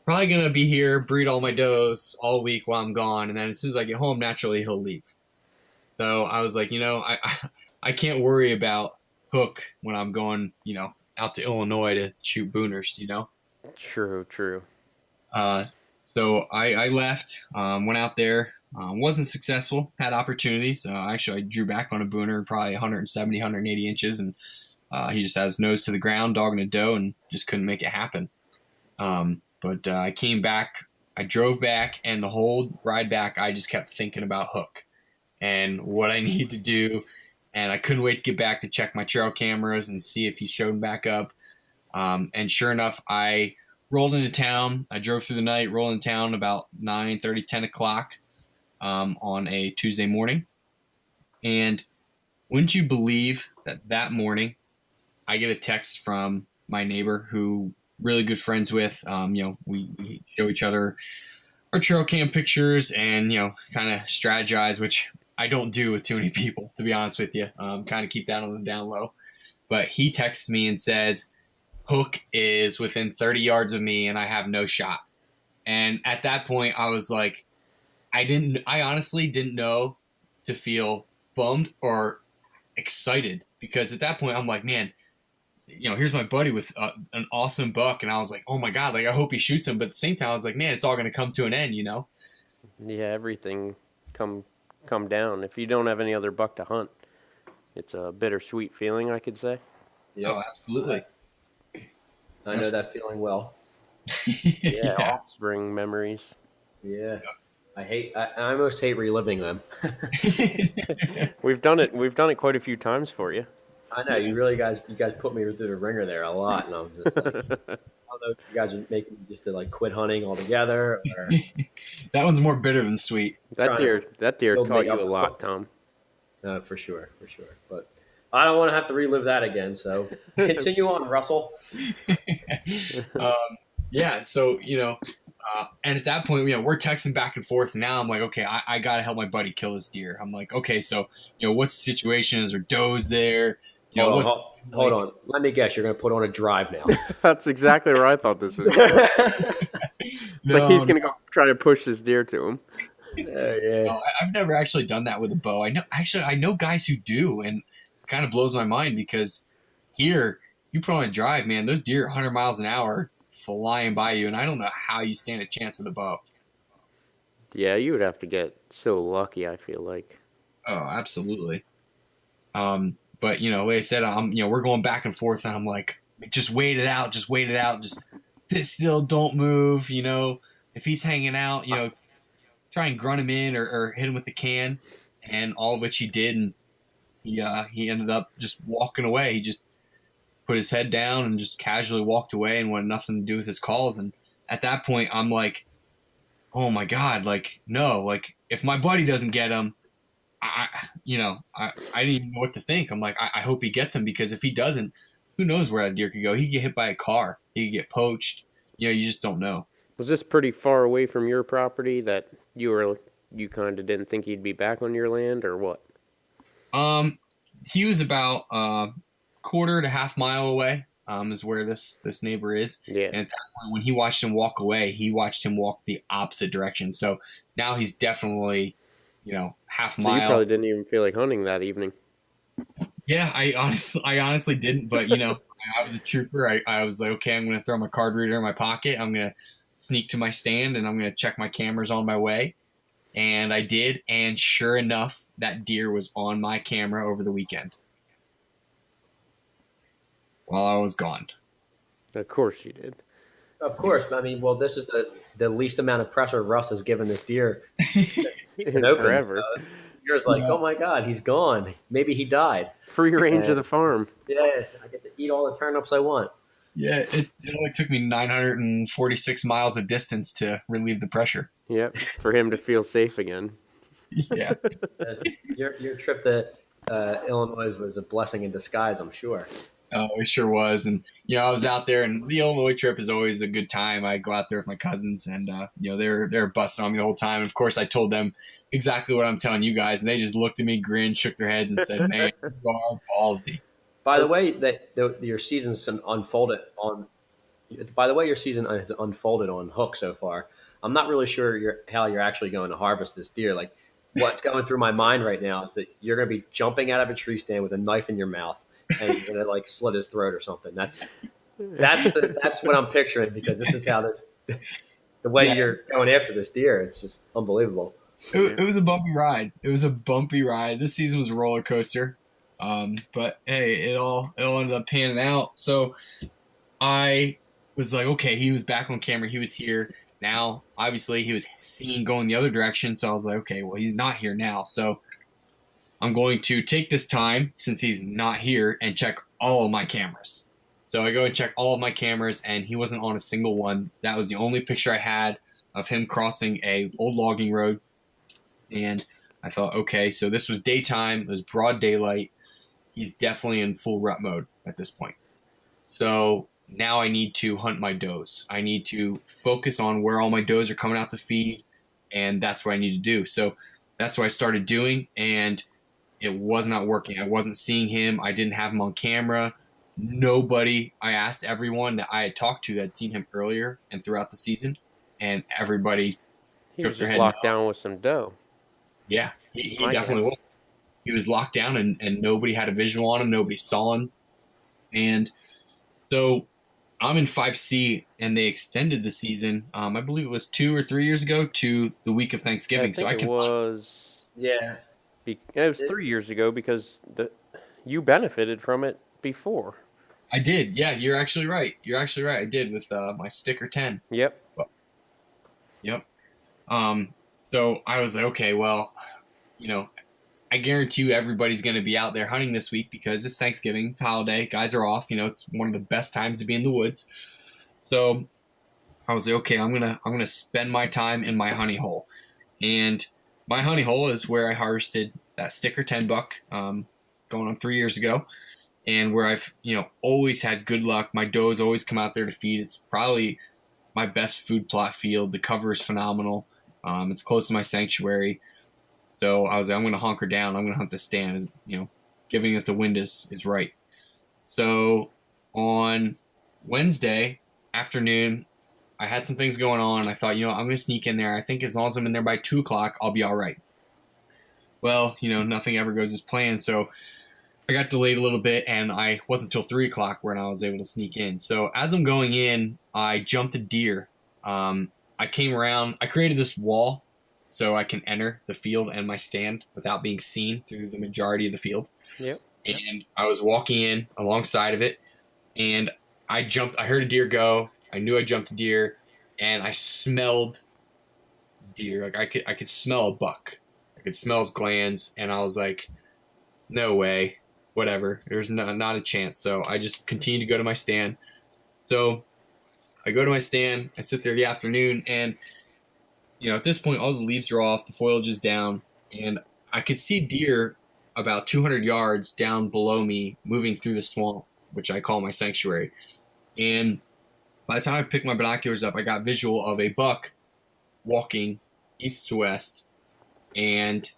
Probably going to be here, breed all my does all week while I'm gone. And then as soon as I get home, naturally he'll leave. So I was like, I can't worry about Hook when I'm going, out to Illinois to shoot booners, True. So I left, went out there, wasn't successful, had opportunities. Actually, I drew back on a booner, probably 170, 180 inches, and he just had his nose to the ground, dogging a doe, and just couldn't make it happen. But I came back, I drove back, and the whole ride back, I just kept thinking about Hook and what I need to do. And I couldn't wait to get back to check my trail cameras and see if he showed back up. And sure enough, I rolled into town. I drove through the night, rolled into town about 9:30, 10 o'clock on a Tuesday morning. And wouldn't you believe that morning, I get a text from my neighbor who really good friends with. We show each other our trail cam pictures and, kind of strategize, which I don't do with too many people, to be honest with you. Kind of keep that on the down low. But he texts me and says, Hook is within 30 yards of me and I have no shot. And at that point, I was like, I honestly didn't know to feel bummed or excited, because at that point I'm like, man, here's my buddy with an awesome buck. And I was like, oh my God, like, I hope he shoots him. But at the same time, I was like, man, it's all going to come to an end, Yeah, everything come down. If you don't have any other buck to hunt, it's a bittersweet feeling, I could say. Yep. Oh, absolutely. I know that feeling well. Yeah, offspring memories. Yeah. I almost hate reliving them. We've done it quite a few times for you. I know, you guys put me through the ringer there a lot, and I'm just like, I don't know if you guys are making me just to like quit hunting altogether. Or that one's more bitter than sweet. That deer taught you a lot, Tom. For sure. But I don't want to have to relive that again. So continue on, Russell. Yeah. So and at that point, we're texting back and forth. And now I'm like, okay, I gotta help my buddy kill this deer. I'm like, okay, so what's the situation? Is there does there? Hold on. Let me guess. You're going to put on a drive now. That's exactly where I thought this was going. Like he's going to go try to push this deer to him. Yeah. No, I've never actually done that with a bow. I know guys who do, and it kind of blows my mind because here you put on a drive, man, those deer 100 miles an hour flying by you, and I don't know how you stand a chance with a bow. Yeah, you would have to get so lucky, I feel like. Oh, absolutely. But like I said, we're going back and forth, and I'm like, just wait it out, just sit still, don't move. If he's hanging out, try and grunt him in or hit him with a can, and all of which he did, and he ended up just walking away. He just put his head down and just casually walked away and wanted nothing to do with his calls. And at that point, I'm like, oh my God, like, no, like if my buddy doesn't get him, I didn't even know what to think. I'm like, I hope he gets him, because if he doesn't, who knows where that deer could go? He could get hit by a car. He could get poached. You just don't know. Was this pretty far away from your property that you kind of didn't think he'd be back on your land, or what? He was about quarter to half mile away. Is where this neighbor is. Yeah. And at that point, when he watched him walk away, he watched him walk the opposite direction. So now he's definitely, half So mile. you probably didn't even feel like hunting that evening. Yeah, I honestly didn't, but I was a trooper. I was like, okay, I'm going to throw my card reader in my pocket. I'm going to sneak to my stand, and I'm going to check my cameras on my way. And I did, and sure enough, that deer was on my camera over the weekend while I was gone. Of course you did. Of course. I mean, well, this is the least amount of pressure Russ has given this deer. In Open, forever. so you're just like, oh my God, he's gone. Maybe he died. Free range of the farm. Yeah, I get to eat all the turnips I want. Yeah, it only took me 946 miles of distance to relieve the pressure. Yep, for him to feel safe again. Yeah. Your trip to Illinois was a blessing in disguise, I'm sure. Oh, it sure was. And, I was out there, and the Illinois trip is always a good time. I go out there with my cousins, and, they're busting on me the whole time. And of course, I told them exactly what I'm telling you guys, and they just looked at me, grinned, shook their heads, and said, man, you are ballsy. By the way, your season's unfolded on. By the way, your season has unfolded on Hook so far. I'm not really sure how you're actually going to harvest this deer. Like, what's going through my mind right now is that you're going to be jumping out of a tree stand with a knife in your mouth, and you're going to like slit his throat or something. That's what I'm picturing, because this is how the way you're going after this deer. It's just unbelievable. It was a bumpy ride. This season was a roller coaster. But hey, it all ended up panning out. So I was like, okay, he was back on camera. He was here. Now, obviously, he was seen going the other direction. So I was like, okay, well, he's not here now. So I'm going to take this time, since he's not here, and check all of my cameras. So I go and check all of my cameras, and he wasn't on a single one. That was the only picture I had of him crossing a old logging road. And I thought, okay, so this was daytime. It was broad daylight. He's definitely in full rut mode at this point. So now I need to hunt my does. I need to focus on where all my does are coming out to feed, and that's what I need to do. So that's what I started doing, and it was not working. I wasn't seeing him. I didn't have him on camera. Nobody. I asked everyone that I had talked to that had seen him earlier and throughout the season, and everybody He shook was their just head locked no. down with some dough. Yeah, he My definitely goodness. was. He was locked down, and nobody had a visual on him. Nobody saw him. And so I'm in 5C, and they extended the season. I believe it was 2 or 3 years ago to the week of Thanksgiving. I think it was. Yeah. It was 3 years ago, because you benefited from it before. I did. Yeah, you're actually right. I did with my sticker 10. Yep. Yep. So I was like, okay, well, I guarantee you everybody's going to be out there hunting this week, because it's Thanksgiving, it's a holiday, guys are off. It's one of the best times to be in the woods. So I was like, okay, I'm gonna spend my time in my honey hole, and my honey hole is where I harvested that sticker 10 buck, going on 3 years ago, and where I've always had good luck. My does always come out there to feed. It's probably my best food plot field. The cover is phenomenal. It's close to my sanctuary. So I was like, I'm going to hunker down. I'm going to hunt the stand, giving it the wind is right. So on Wednesday afternoon, I had some things going on. I thought, I'm going to sneak in there. I think as long as I'm in there by 2 o'clock, I'll be all right. Well, nothing ever goes as planned. So I got delayed a little bit, and I wasn't until 3 o'clock when I was able to sneak in. So as I'm going in, I jumped a deer. I came around. I created this wall so I can enter the field and my stand without being seen through the majority of the field. Yep. And I was walking in alongside of it, and I jumped. I heard a deer go. I knew I jumped a deer, and I smelled deer. Like I could smell a buck. I could smell his glands, and I was like, no way, whatever. There's not a chance. So I just continued to go to my stand. So I go to my stand. I sit there the afternoon, and at this point, all the leaves are off, the foliage is down, and I could see deer about 200 yards down below me moving through the swamp, which I call my sanctuary. And by the time I picked my binoculars up, I got visual of a buck walking east to west, and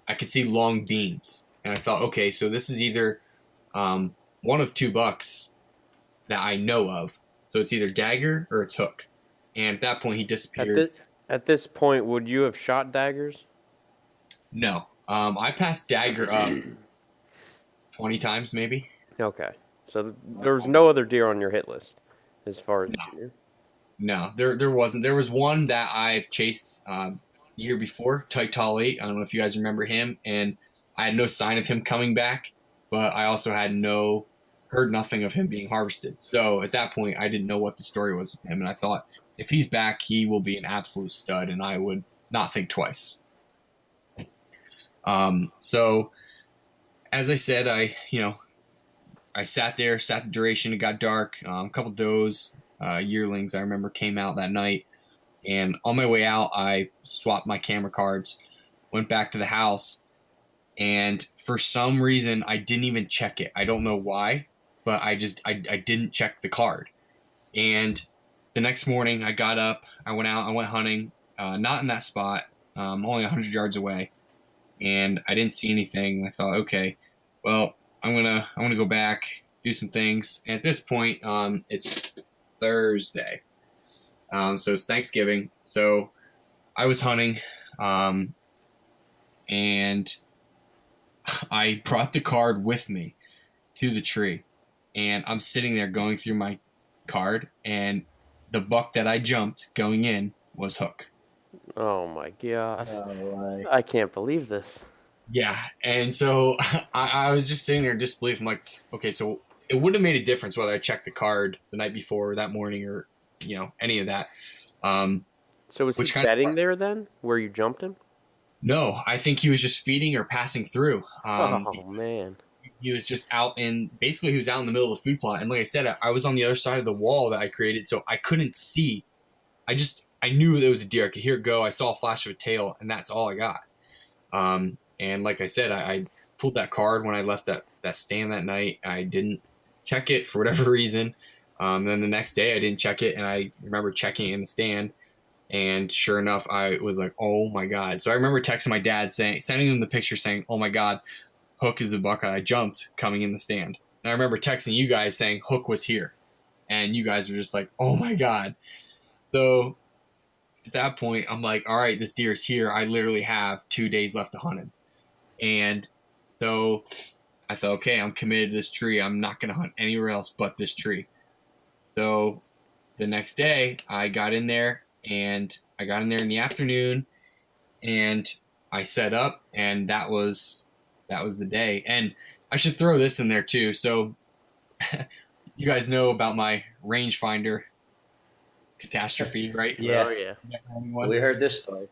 I could see long beams. And I thought, okay, so this is either one of two bucks that I know of. So it's either Dagger or it's Hook. And at that point, he disappeared. At this point, would you have shot daggers? No. I passed Dagger up 20 times, maybe. Okay. So there was no other deer on your hit list as far as deer? No, there wasn't. There was one that I've chased year before, Tight Tall 8. I don't know if you guys remember him. And I had no sign of him coming back, but I also had heard nothing of him being harvested. So at that point, I didn't know what the story was with him. And I thought, if he's back, he will be an absolute stud, and I would not think twice. So as I said, I sat there, sat the duration. It got dark. A couple does, yearlings, I remember, came out that night. And on my way out, I swapped my camera cards, went back to the house, and for some reason, I didn't even check it. I don't know why, but I didn't check the card. And the next morning, I got up, I went out, I went hunting, not in that spot, only 100 yards away, and I didn't see anything. I thought, okay, well, I'm gonna go back, do some things. And at this point, it's Thursday, so it's Thanksgiving. So I was hunting, and I brought the card with me to the tree, and I'm sitting there going through my card, and the buck that I jumped going in was Hook. Oh my god. Oh, I can't believe this. Yeah, and so I was just sitting there in disbelief. I'm like, okay, so it wouldn't have made a difference whether I checked the card the night before or that morning or, any of that. So was he bedding there then, where you jumped him? No, I think he was just feeding or passing through. Oh, man. He was just out he was out in the middle of the food plot. And like I said, I was on the other side of the wall that I created, so I couldn't see. I knew there was a deer. I could hear it go. I saw a flash of a tail, and that's all I got. And like I said, I pulled that card when I left that stand that night. I didn't check it for whatever reason. Then the next day I didn't check it, and I remember checking it in the stand, and sure enough, I was like, oh my God. So I remember texting my dad sending him the picture saying, oh my God, Hook is the buck I jumped coming in the stand. And I remember texting you guys saying Hook was here, and you guys were just like, oh my God. So at that point, I'm like, all right, this deer is here. I literally have 2 days left to hunt him. And so I thought, okay, I'm committed to this tree. I'm not going to hunt anywhere else but this tree. So the next day I got in there in the afternoon, and I set up, and that was the day. And I should throw this in there too. So you guys know about my rangefinder catastrophe, right? Yeah. Oh, yeah. We heard this story.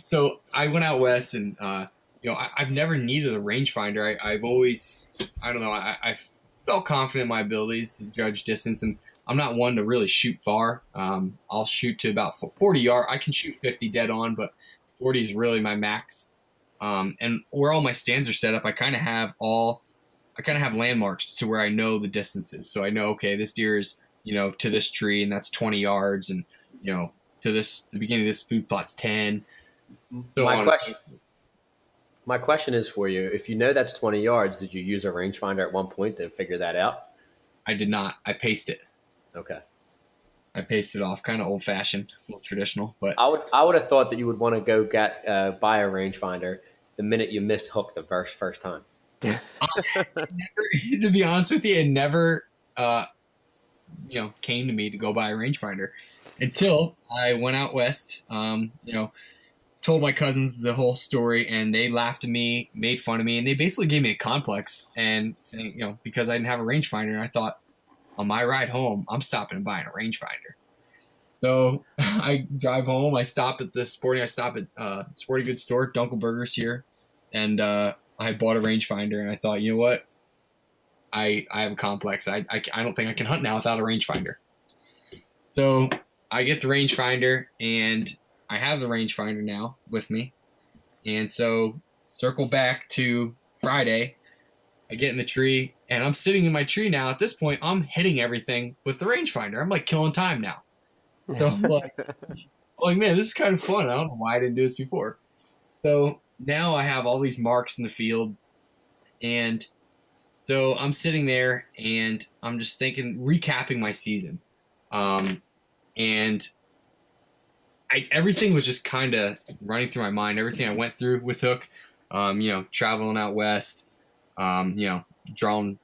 So I went out west, and I've never needed a rangefinder. I've always, I don't know, I felt confident in my abilities to judge distance, and I'm not one to really shoot far. I'll shoot to about 40 yards. I can shoot 50 dead on, but 40 is really my max. And where all my stands are set up, I kind of have landmarks to where I know the distances. So I know, okay, this deer is, to this tree, and that's 20 yards, and, to the beginning of this food plot's 10. So my question is for you. If you know that's 20 yards, did you use a rangefinder at one point to figure that out? I did not. I paced it. Okay. I paced it off, kind of old fashioned, a little traditional, but I would have thought that you would want to go buy a rangefinder the minute you missed Hook the first time. To be honest with you, it never, came to me to go buy a rangefinder until I went out west. Told my cousins the whole story, and they laughed at me, made fun of me, and they basically gave me a complex and saying, because I didn't have a rangefinder, and I thought, on my ride home, I'm stopping and buying a rangefinder. So I drive home. I stop at sporting goods store, Dunkelberger's here, and I bought a rangefinder. And I thought, you know what? I have a complex. I don't think I can hunt now without a rangefinder. So I get the rangefinder, and I have the rangefinder now with me. And so circle back to Friday. I get in the tree, and I'm sitting in my tree now. At this point, I'm hitting everything with the rangefinder. I'm like killing time now. So I'm like, man, this is kind of fun. I don't know why I didn't do this before. So now I have all these marks in the field, and so I'm sitting there, and I'm just thinking, recapping my season, and everything was just kind of running through my mind. Everything I went through with Hook, traveling out west, drawing,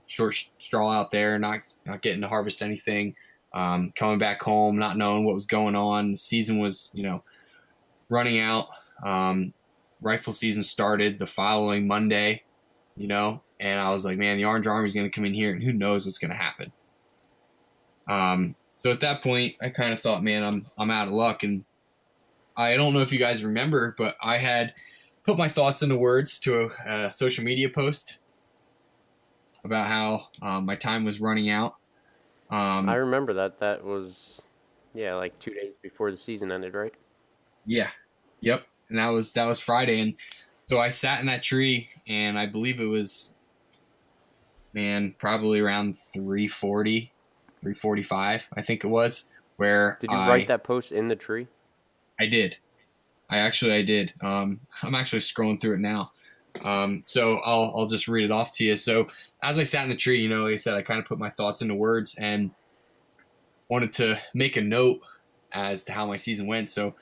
short straw out there, not getting to harvest anything. Coming back home, not knowing what was going on. The season was, running out. Rifle season started the following Monday, and I was like, man, the Orange Army's going to come in here, and who knows what's going to happen. So at that point, I kind of thought, man, I'm out of luck. And I don't know if you guys remember, but I had put my thoughts into words to a social media post about how my time was running out. I remember that. That was, like 2 days before the season ended, right? Yeah. Yep. And that was Friday. And so I sat in that tree, and I believe it was, man, probably around 3:40, 3:45, I think it was, where Did you write that post in the tree? I did. I did. I'm actually scrolling through it now. So I'll just read it off to you. So as I sat in the tree, like I said, I kind of put my thoughts into words and wanted to make a note as to how my season went. So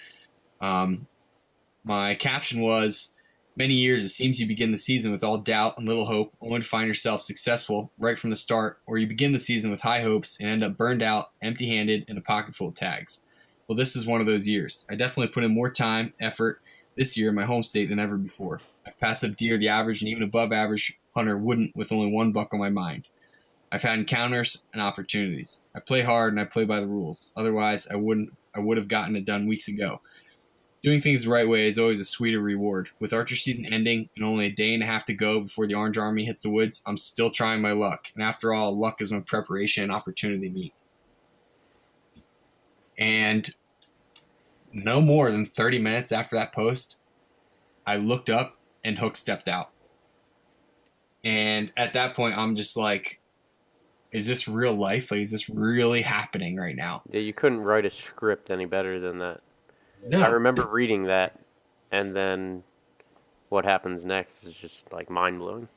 my caption was, many years it seems you begin the season with all doubt and little hope, only to find yourself successful right from the start, or you begin the season with high hopes and end up burned out, empty-handed, and a pocket full of tags. Well, this is one of those years. I definitely put in more time, effort this year in my home state than ever before. I've passed up deer the average and even above average hunter wouldn't with only one buck on my mind. I've had encounters and opportunities. I play hard and I play by the rules. Otherwise, I would have gotten it done weeks ago. Doing things the right way is always a sweeter reward. With archer season ending and only a day and a half to go before the Orange Army hits the woods, I'm still trying my luck. And after all, luck is when preparation and opportunity meet. And no more than 30 minutes after that post, I looked up and Hook stepped out. And at that point, I'm just like, is this real life? Like, is this really happening right now? Yeah, you couldn't write a script any better than that. No. I remember reading that, and then what happens next is just like mind-blowing.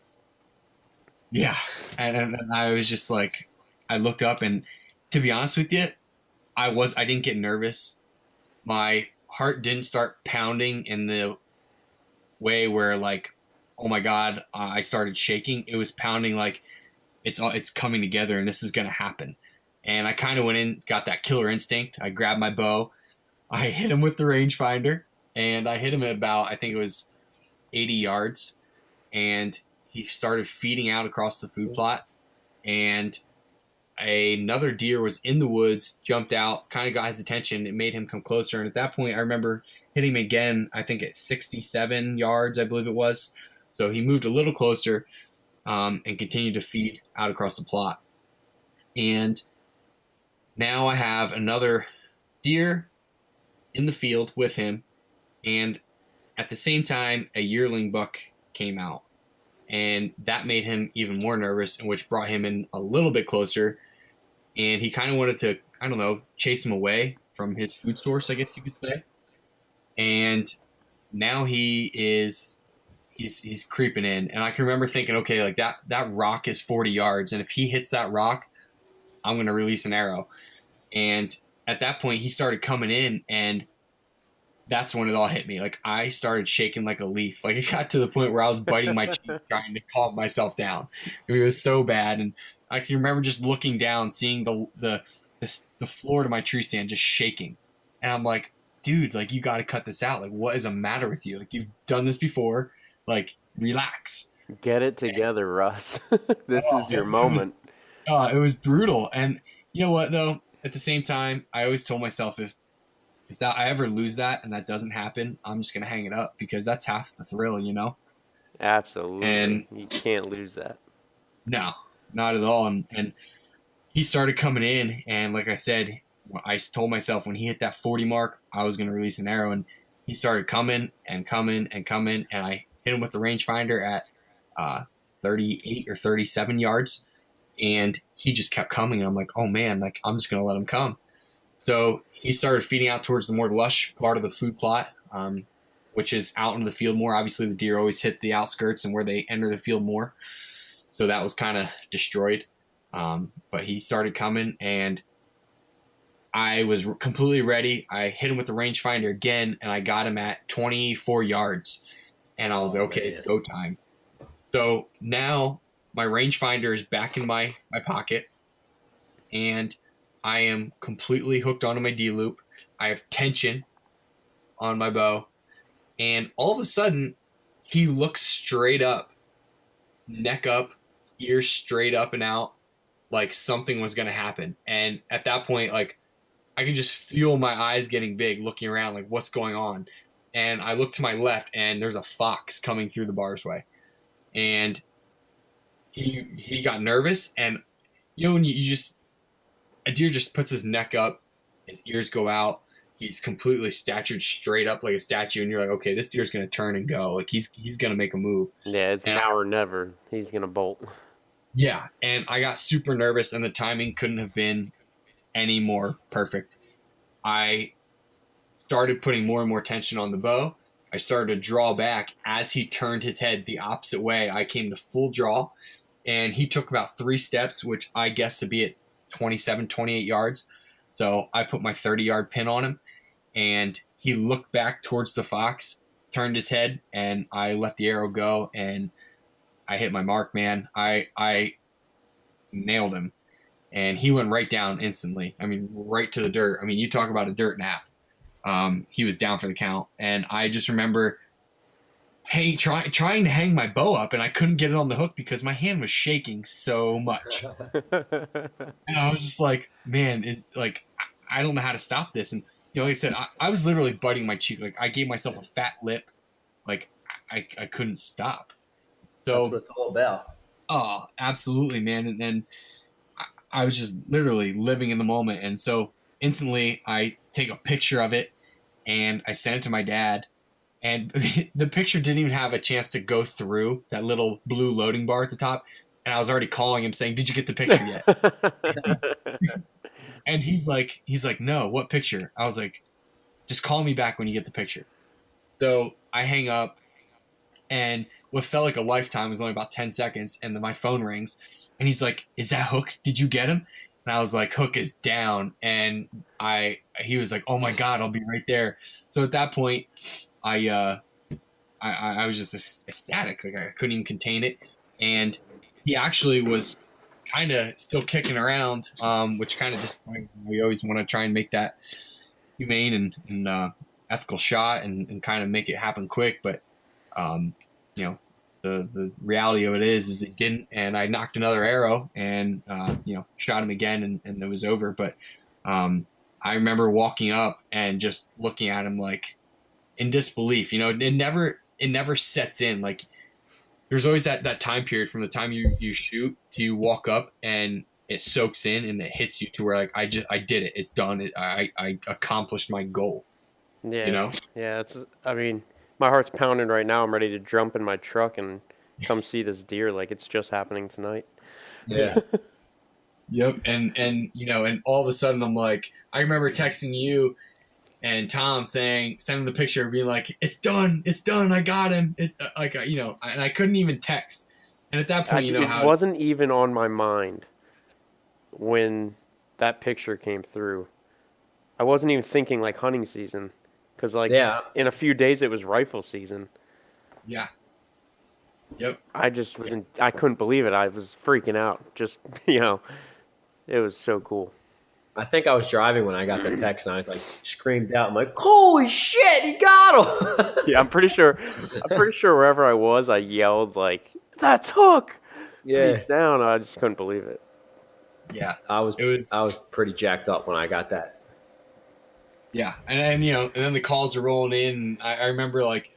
Yeah. And I was just like, I looked up, and to be honest with you, I didn't get nervous. My heart didn't start pounding in the way where, like, oh my God, I started shaking. It was pounding like it's coming together and this is going to happen. And I kind of went in, got that killer instinct. I grabbed my bow. I hit him with the rangefinder, and I hit him at about, I think it was 80 yards. And he started feeding out across the food plot. And another deer was in the woods, jumped out, kind of got his attention. It made him come closer. And at that point, I remember hitting him again, I think at 67 yards, I believe it was. So he moved a little closer and continued to feed out across the plot. And now I have another deer in the field with him. And at the same time, a yearling buck came out. And that made him even more nervous, and which brought him in a little bit closer. And he kind of wanted to, I don't know, chase him away from his food source, I guess you could say. And now he's creeping in. And I can remember thinking, okay, like that rock is 40 yards. And if he hits that rock, I'm going to release an arrow. And at that point, he started coming in, and that's when it all hit me. Like, I started shaking like a leaf. Like, it got to the point where I was biting my cheek trying to calm myself down. It was so bad. And I can remember just looking down, seeing the floor to my tree stand just shaking. And I'm like, dude, like, you got to cut this out. Like, what is the matter with you? Like, you've done this before. Like, relax. Get it together, Russ. This is your moment. It was brutal. And you know what, though? at the same time, I always told myself if that I ever lose that and that doesn't happen, I'm just gonna hang it up because that's half the thrill, you know. Absolutely. And You can't lose that. no, not at all. And he started coming in, and like I said, I told myself when he hit that 40 mark, I was gonna release an arrow, and he started coming and coming and coming, and I hit him with the rangefinder at 38 or 37 yards, and he just kept coming, and I'm like, oh man, like I'm just gonna let him come. So he started feeding out towards the more lush part of the food plot, which is out into the field more. Obviously, the deer always hit the outskirts and where they enter the field more. So that was kind of destroyed. But he started coming, and I was completely ready. I hit him with the rangefinder again, and I got him at 24 yards. And I was like, okay, it's go time. So now my rangefinder is back in my pocket, and I am completely hooked onto my D-loop. I have tension on my bow, and all of a sudden, he looks straight up, neck up, ears straight up and out, like something was going to happen. And at that point, like, I could just feel my eyes getting big, looking around, like, what's going on? And I look to my left, and there's a fox coming through the barsway. And he got nervous, and you know when you just a deer just puts his neck up, his ears go out, he's completely statured straight up like a statue, and you're like, okay, this deer's gonna turn and go, like he's gonna make a move. Yeah, it's now or never. He's gonna bolt. Yeah, and I got super nervous, and the timing couldn't have been any more perfect. I started putting more and more tension on the bow. I started to draw back. As he turned his head the opposite way, I came to full draw, and he took about 3 steps, which I guess to be at 27, 28 yards. So I put my 30-yard pin on him, and he looked back towards the fox, turned his head, and I let the arrow go, and I hit my mark, man. I nailed him, and he went right down instantly. I mean, right to the dirt. I mean, you talk about a dirt nap. He was down for the count, and I just remember trying to hang my bow up, and I couldn't get it on the hook because my hand was shaking so much. And I was just like, man, it's like I don't know how to stop this. And you know, like I said, I was literally biting my cheek. Like I gave myself a fat lip. Like I couldn't stop. So that's what it's all about. Oh, absolutely, man. And then I was just literally living in the moment. And so instantly I take a picture of it and I send it to my dad. And the picture didn't even have a chance to go through that little blue loading bar at the top. And I was already calling him saying, did you get the picture yet? And he's like, no, what picture? I was like, just call me back when you get the picture. So I hang up, and what felt like a lifetime was only about 10 seconds. And then my phone rings, and he's like, is that Hook? Did you get him? And I was like, Hook is down. And he was like, oh my God, I'll be right there. So at that point, I was just ecstatic. Like I couldn't even contain it. And he actually was kind of still kicking around, which kind of disappointing. We always want to try and make that humane and ethical shot and kind of make it happen quick. But, you know, the reality of it is it didn't. And I knocked another arrow and, shot him again and it was over. But I remember walking up and just looking at him like in disbelief. You know, it never sets in. Like there's always that time period from the time you shoot to you walk up and it soaks in and it hits you to where like I did it. It's done. I accomplished my goal. Yeah. You know? Yeah. I mean, my heart's pounding right now. I'm ready to jump in my truck and come see this deer. Like it's just happening tonight. Yeah. Yep. And you know, and all of a sudden I'm like, I remember texting you and Tom sending the picture, being like, it's done, I got him. And I couldn't even text. And at that point, it wasn't even on my mind when that picture came through. I wasn't even thinking like hunting season, because in a few days it was rifle season. Yeah. Yep. I couldn't believe it. I was freaking out. Just it was so cool. I think I was driving when I got the text, and I was like screamed out. I'm like, "Holy shit, he got him!" Yeah, I'm pretty sure wherever I was, I yelled like, "That's Hook!" Yeah, he's down. I just couldn't believe it. Yeah, I was it was. I was pretty jacked up when I got that. Yeah, and and then the calls are rolling in. And I remember like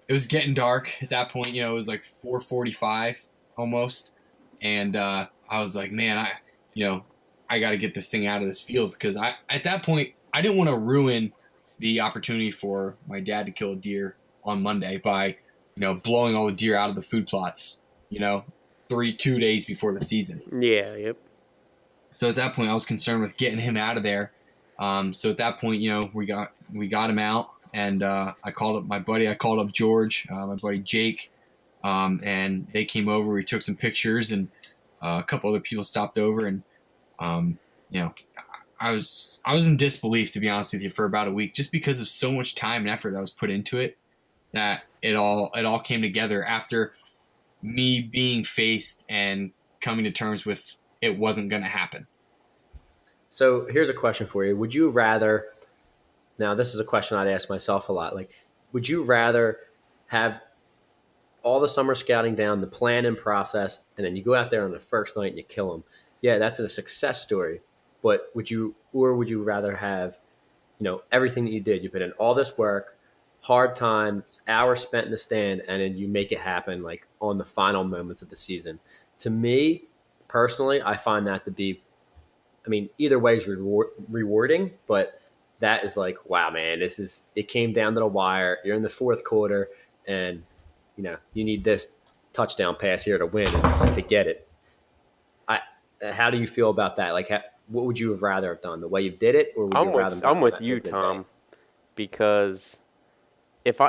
it was getting dark at that point. It was like 4:45 almost, and I was like, man, you know I got to get this thing out of this field because I at that point I didn't want to ruin the opportunity for my dad to kill a deer on Monday by blowing all the deer out of the food plots. 2 days before the season. Yeah, yep. So at that point, I was concerned with getting him out of there. So at that point, we got him out, and I called up my buddy. I called up George, my buddy Jake, and they came over. We took some pictures, and a couple other people stopped over, and um, you know, I was in disbelief, to be honest with you, for about a week, just because of so much time and effort that was put into it. That it all came together after me being faced and coming to terms with it wasn't going to happen. So here's a question for you. Would you rather, now this is a question I'd ask myself a lot, like, would you rather have all the summer scouting down, the plan and process, and then you go out there on the first night and you kill them? Yeah, that's a success story. But would you rather have, everything that you did, you put in all this work, hard time, hours spent in the stand, and then you make it happen like on the final moments of the season? To me, personally, I find that to be, I mean, either way is rewarding, but that is like, wow, man, it came down to the wire. You're in the fourth quarter, and you need this touchdown pass here to win and to get it. How do you feel about that? Like, what would you have rather have done? The way you did it, or would you have rather? I'm with you, Tom, because if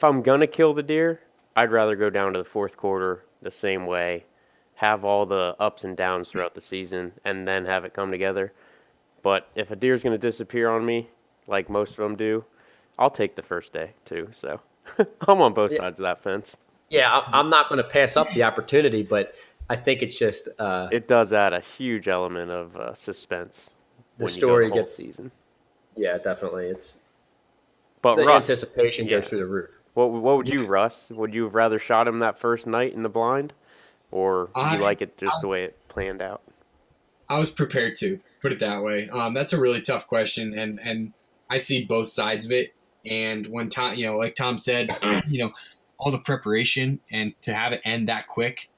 I'm gonna kill the deer, I'd rather go down to the fourth quarter the same way, have all the ups and downs throughout the season, and then have it come together. But if a deer's gonna disappear on me, like most of them do, I'll take the first day too. So I'm on both sides of that fence. Yeah, I'm not going to pass up the opportunity, but I think it's just It does add a huge element of suspense the when story you go the whole gets. season. Yeah, definitely. It's But the Russ, anticipation yeah. goes through the roof. What would you, Russ? Would you have rather shot him that first night in the blind, or do you like it just the way it planned out? I was prepared to put it that way. That's a really tough question, and I see both sides of it. And when Tom, like Tom said, all the preparation and to have it end that quick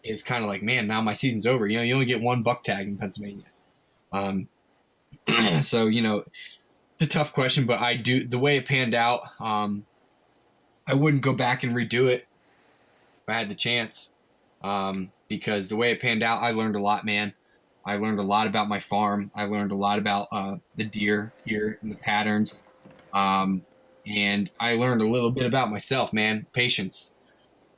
is kind of like, man, now my season's over. You only get one buck tag in Pennsylvania. So it's a tough question, but the way it panned out. I wouldn't go back and redo it if I had the chance, because the way it panned out, I learned a lot, man. I learned a lot about my farm. I learned a lot about the deer here and the patterns. And I learned a little bit about myself, man. Patience,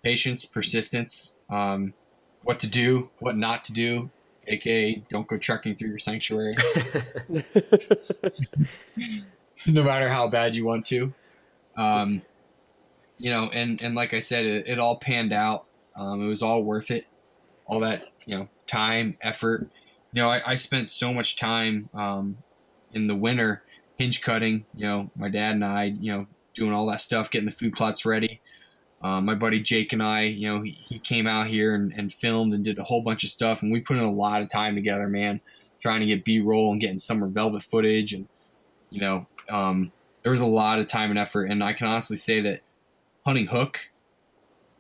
persistence, what to do, what not to do, aka don't go trekking through your sanctuary, no matter how bad you want to. And like I said, it all panned out. It was all worth it. All that, time, effort. I spent so much time in the winter hinge cutting, my dad and I, doing all that stuff, getting the food plots ready. My buddy Jake and I, he came out here and filmed and did a whole bunch of stuff. And we put in a lot of time together, man, trying to get B-roll and getting summer velvet footage. And, there was a lot of time and effort. And I can honestly say that hunting hook,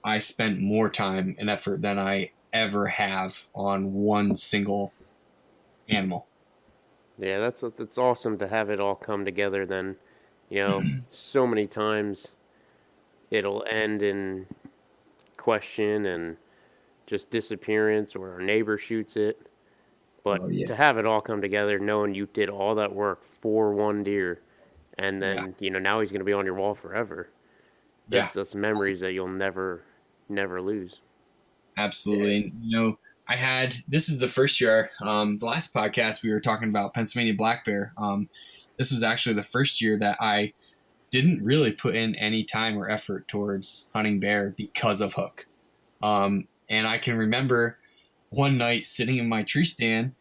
I spent more time and effort than I ever have on one single animal. Yeah, that's awesome to have it all come together. Then, so many times it'll end in question and just disappearance, or a neighbor shoots it. But to have it all come together, knowing you did all that work for one deer, and then now he's going to be on your wall forever. That's memories that you'll never lose. Absolutely. This is the first year, the last podcast we were talking about Pennsylvania black bear. This was actually the first year that I didn't really put in any time or effort towards hunting bear because of hook. And I can remember one night sitting in my tree stand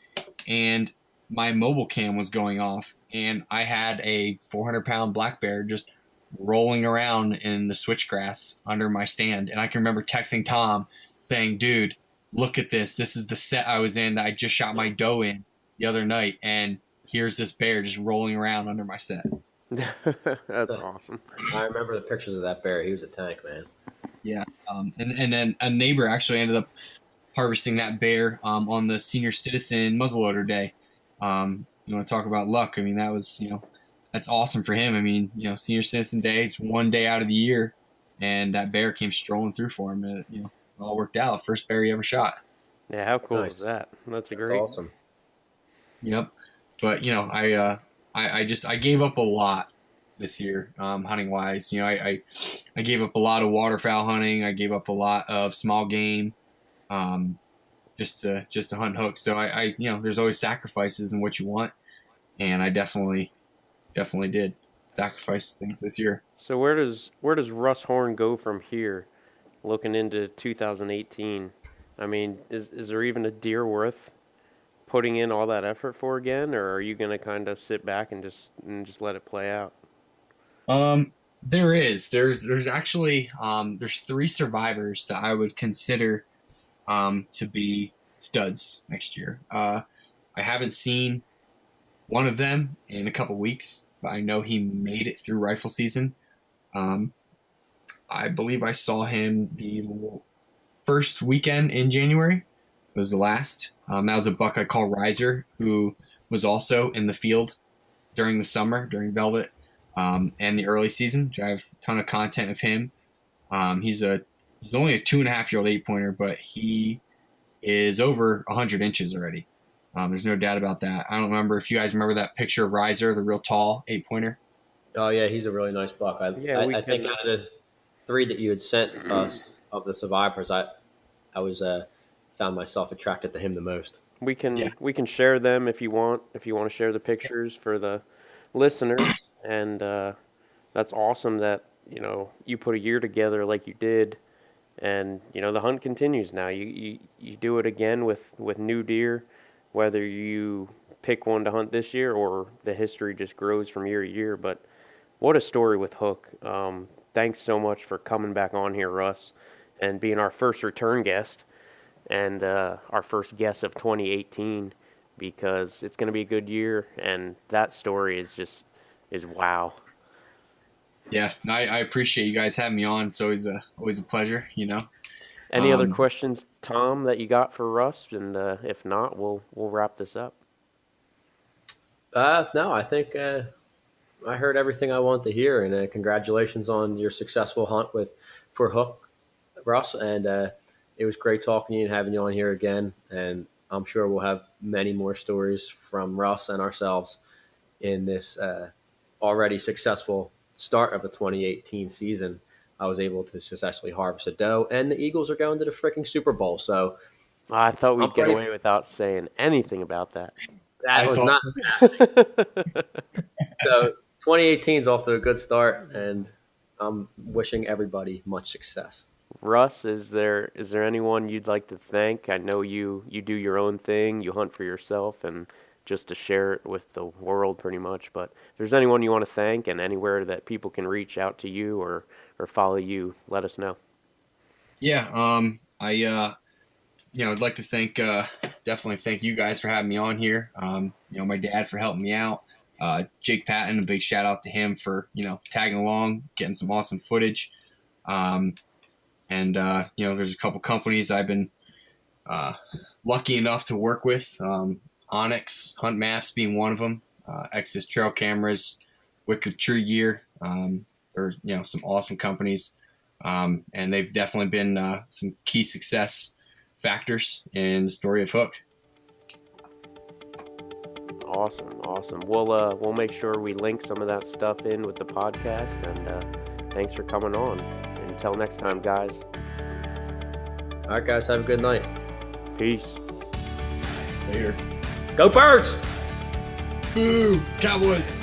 and my mobile cam was going off, and I had a 400-pound black bear just rolling around in the switchgrass under my stand. And I can remember texting Tom saying, dude, look at this. This is the set I was in that I just shot my doe in the other night. And here's this bear just rolling around under my set. That's awesome. I remember the pictures of that bear. He was a tank, man. Yeah. And then a neighbor actually ended up harvesting that bear on the senior citizen muzzleloader day. You want to talk about luck? I mean, that was, that's awesome for him. I mean, senior citizen day, it's one day out of the year, and that bear came strolling through for him. And, it all worked out. First bear he ever shot. Yeah, how cool Nice. is that? That's That's great. awesome. Yep. But I gave up a lot this year, hunting wise. I gave up a lot of waterfowl hunting. I gave up a lot of small game, just to hunt hooks. So I there's always sacrifices in what you want, and I definitely did sacrifice things this year. So where does Russ Horn go from here, looking into 2018? I mean, is there even a deer worth putting in all that effort for again, or are you going to kind of sit back and just let it play out? There's actually there's 3 survivors that I would consider to be studs next year. I haven't seen one of them in a couple weeks, but I know he made it through rifle season. I believe I saw him the first weekend in January. It was the last. That was a buck I call Riser, who was also in the field during the summer, during Velvet, and the early season, which I have a ton of content of him. He's only a 2.5-year-old 8-pointer, but he is over 100 inches already. There's no doubt about that. I don't remember if you guys remember that picture of Riser, the real tall 8-pointer. Oh yeah, he's a really nice buck. I think out of the 3 that you had sent us of the survivors, I was found myself attracted to him the most. We can share them if you want to share the pictures for the listeners, and that's awesome that you put a year together like you did, and the hunt continues now. You do it again with new deer, whether you pick one to hunt this year or the history just grows from year to year. But what a story with Hook. Thanks so much for coming back on here, Russ, and being our first return guest and our first guest of 2018, because it's going to be a good year, and that story is wow. Yeah, I appreciate you guys having me on. It's always a pleasure, Any other questions, Tom, that you got for Russ? And if not, we'll wrap this up. No, I think I heard everything I want to hear, and congratulations on your successful hunt for Hook, Russ. And it was great talking to you and having you on here again. And I'm sure we'll have many more stories from Russ and ourselves in this already successful start of the 2018 season. I was able to successfully harvest a doe, and the Eagles are going to the freaking Super Bowl. So I thought we'd get away without saying anything about that. That was not. So 2018 is off to a good start, and I'm wishing everybody much success. Russ, is there anyone you'd like to thank? I know you do your own thing, you hunt for yourself, and just to share it with the world pretty much. But if there's anyone you want to thank, and anywhere that people can reach out to you or follow you, let us know. Yeah, I'd like to definitely thank you guys for having me on here. My dad for helping me out. Jake Patton, a big shout out to him for, tagging along, getting some awesome footage. And there's a couple companies I've been lucky enough to work with. Onyx Hunt Maps being one of them. Exis Trail Cameras, Wicked Tree Gear, or some awesome companies. And they've definitely been some key success factors in the story of Hook. Awesome. We'll make sure we link some of that stuff in with the podcast, and thanks for coming on. Until next time, guys. All right, guys, have a good night. Peace. Later. Go Birds! Boo! Cowboys!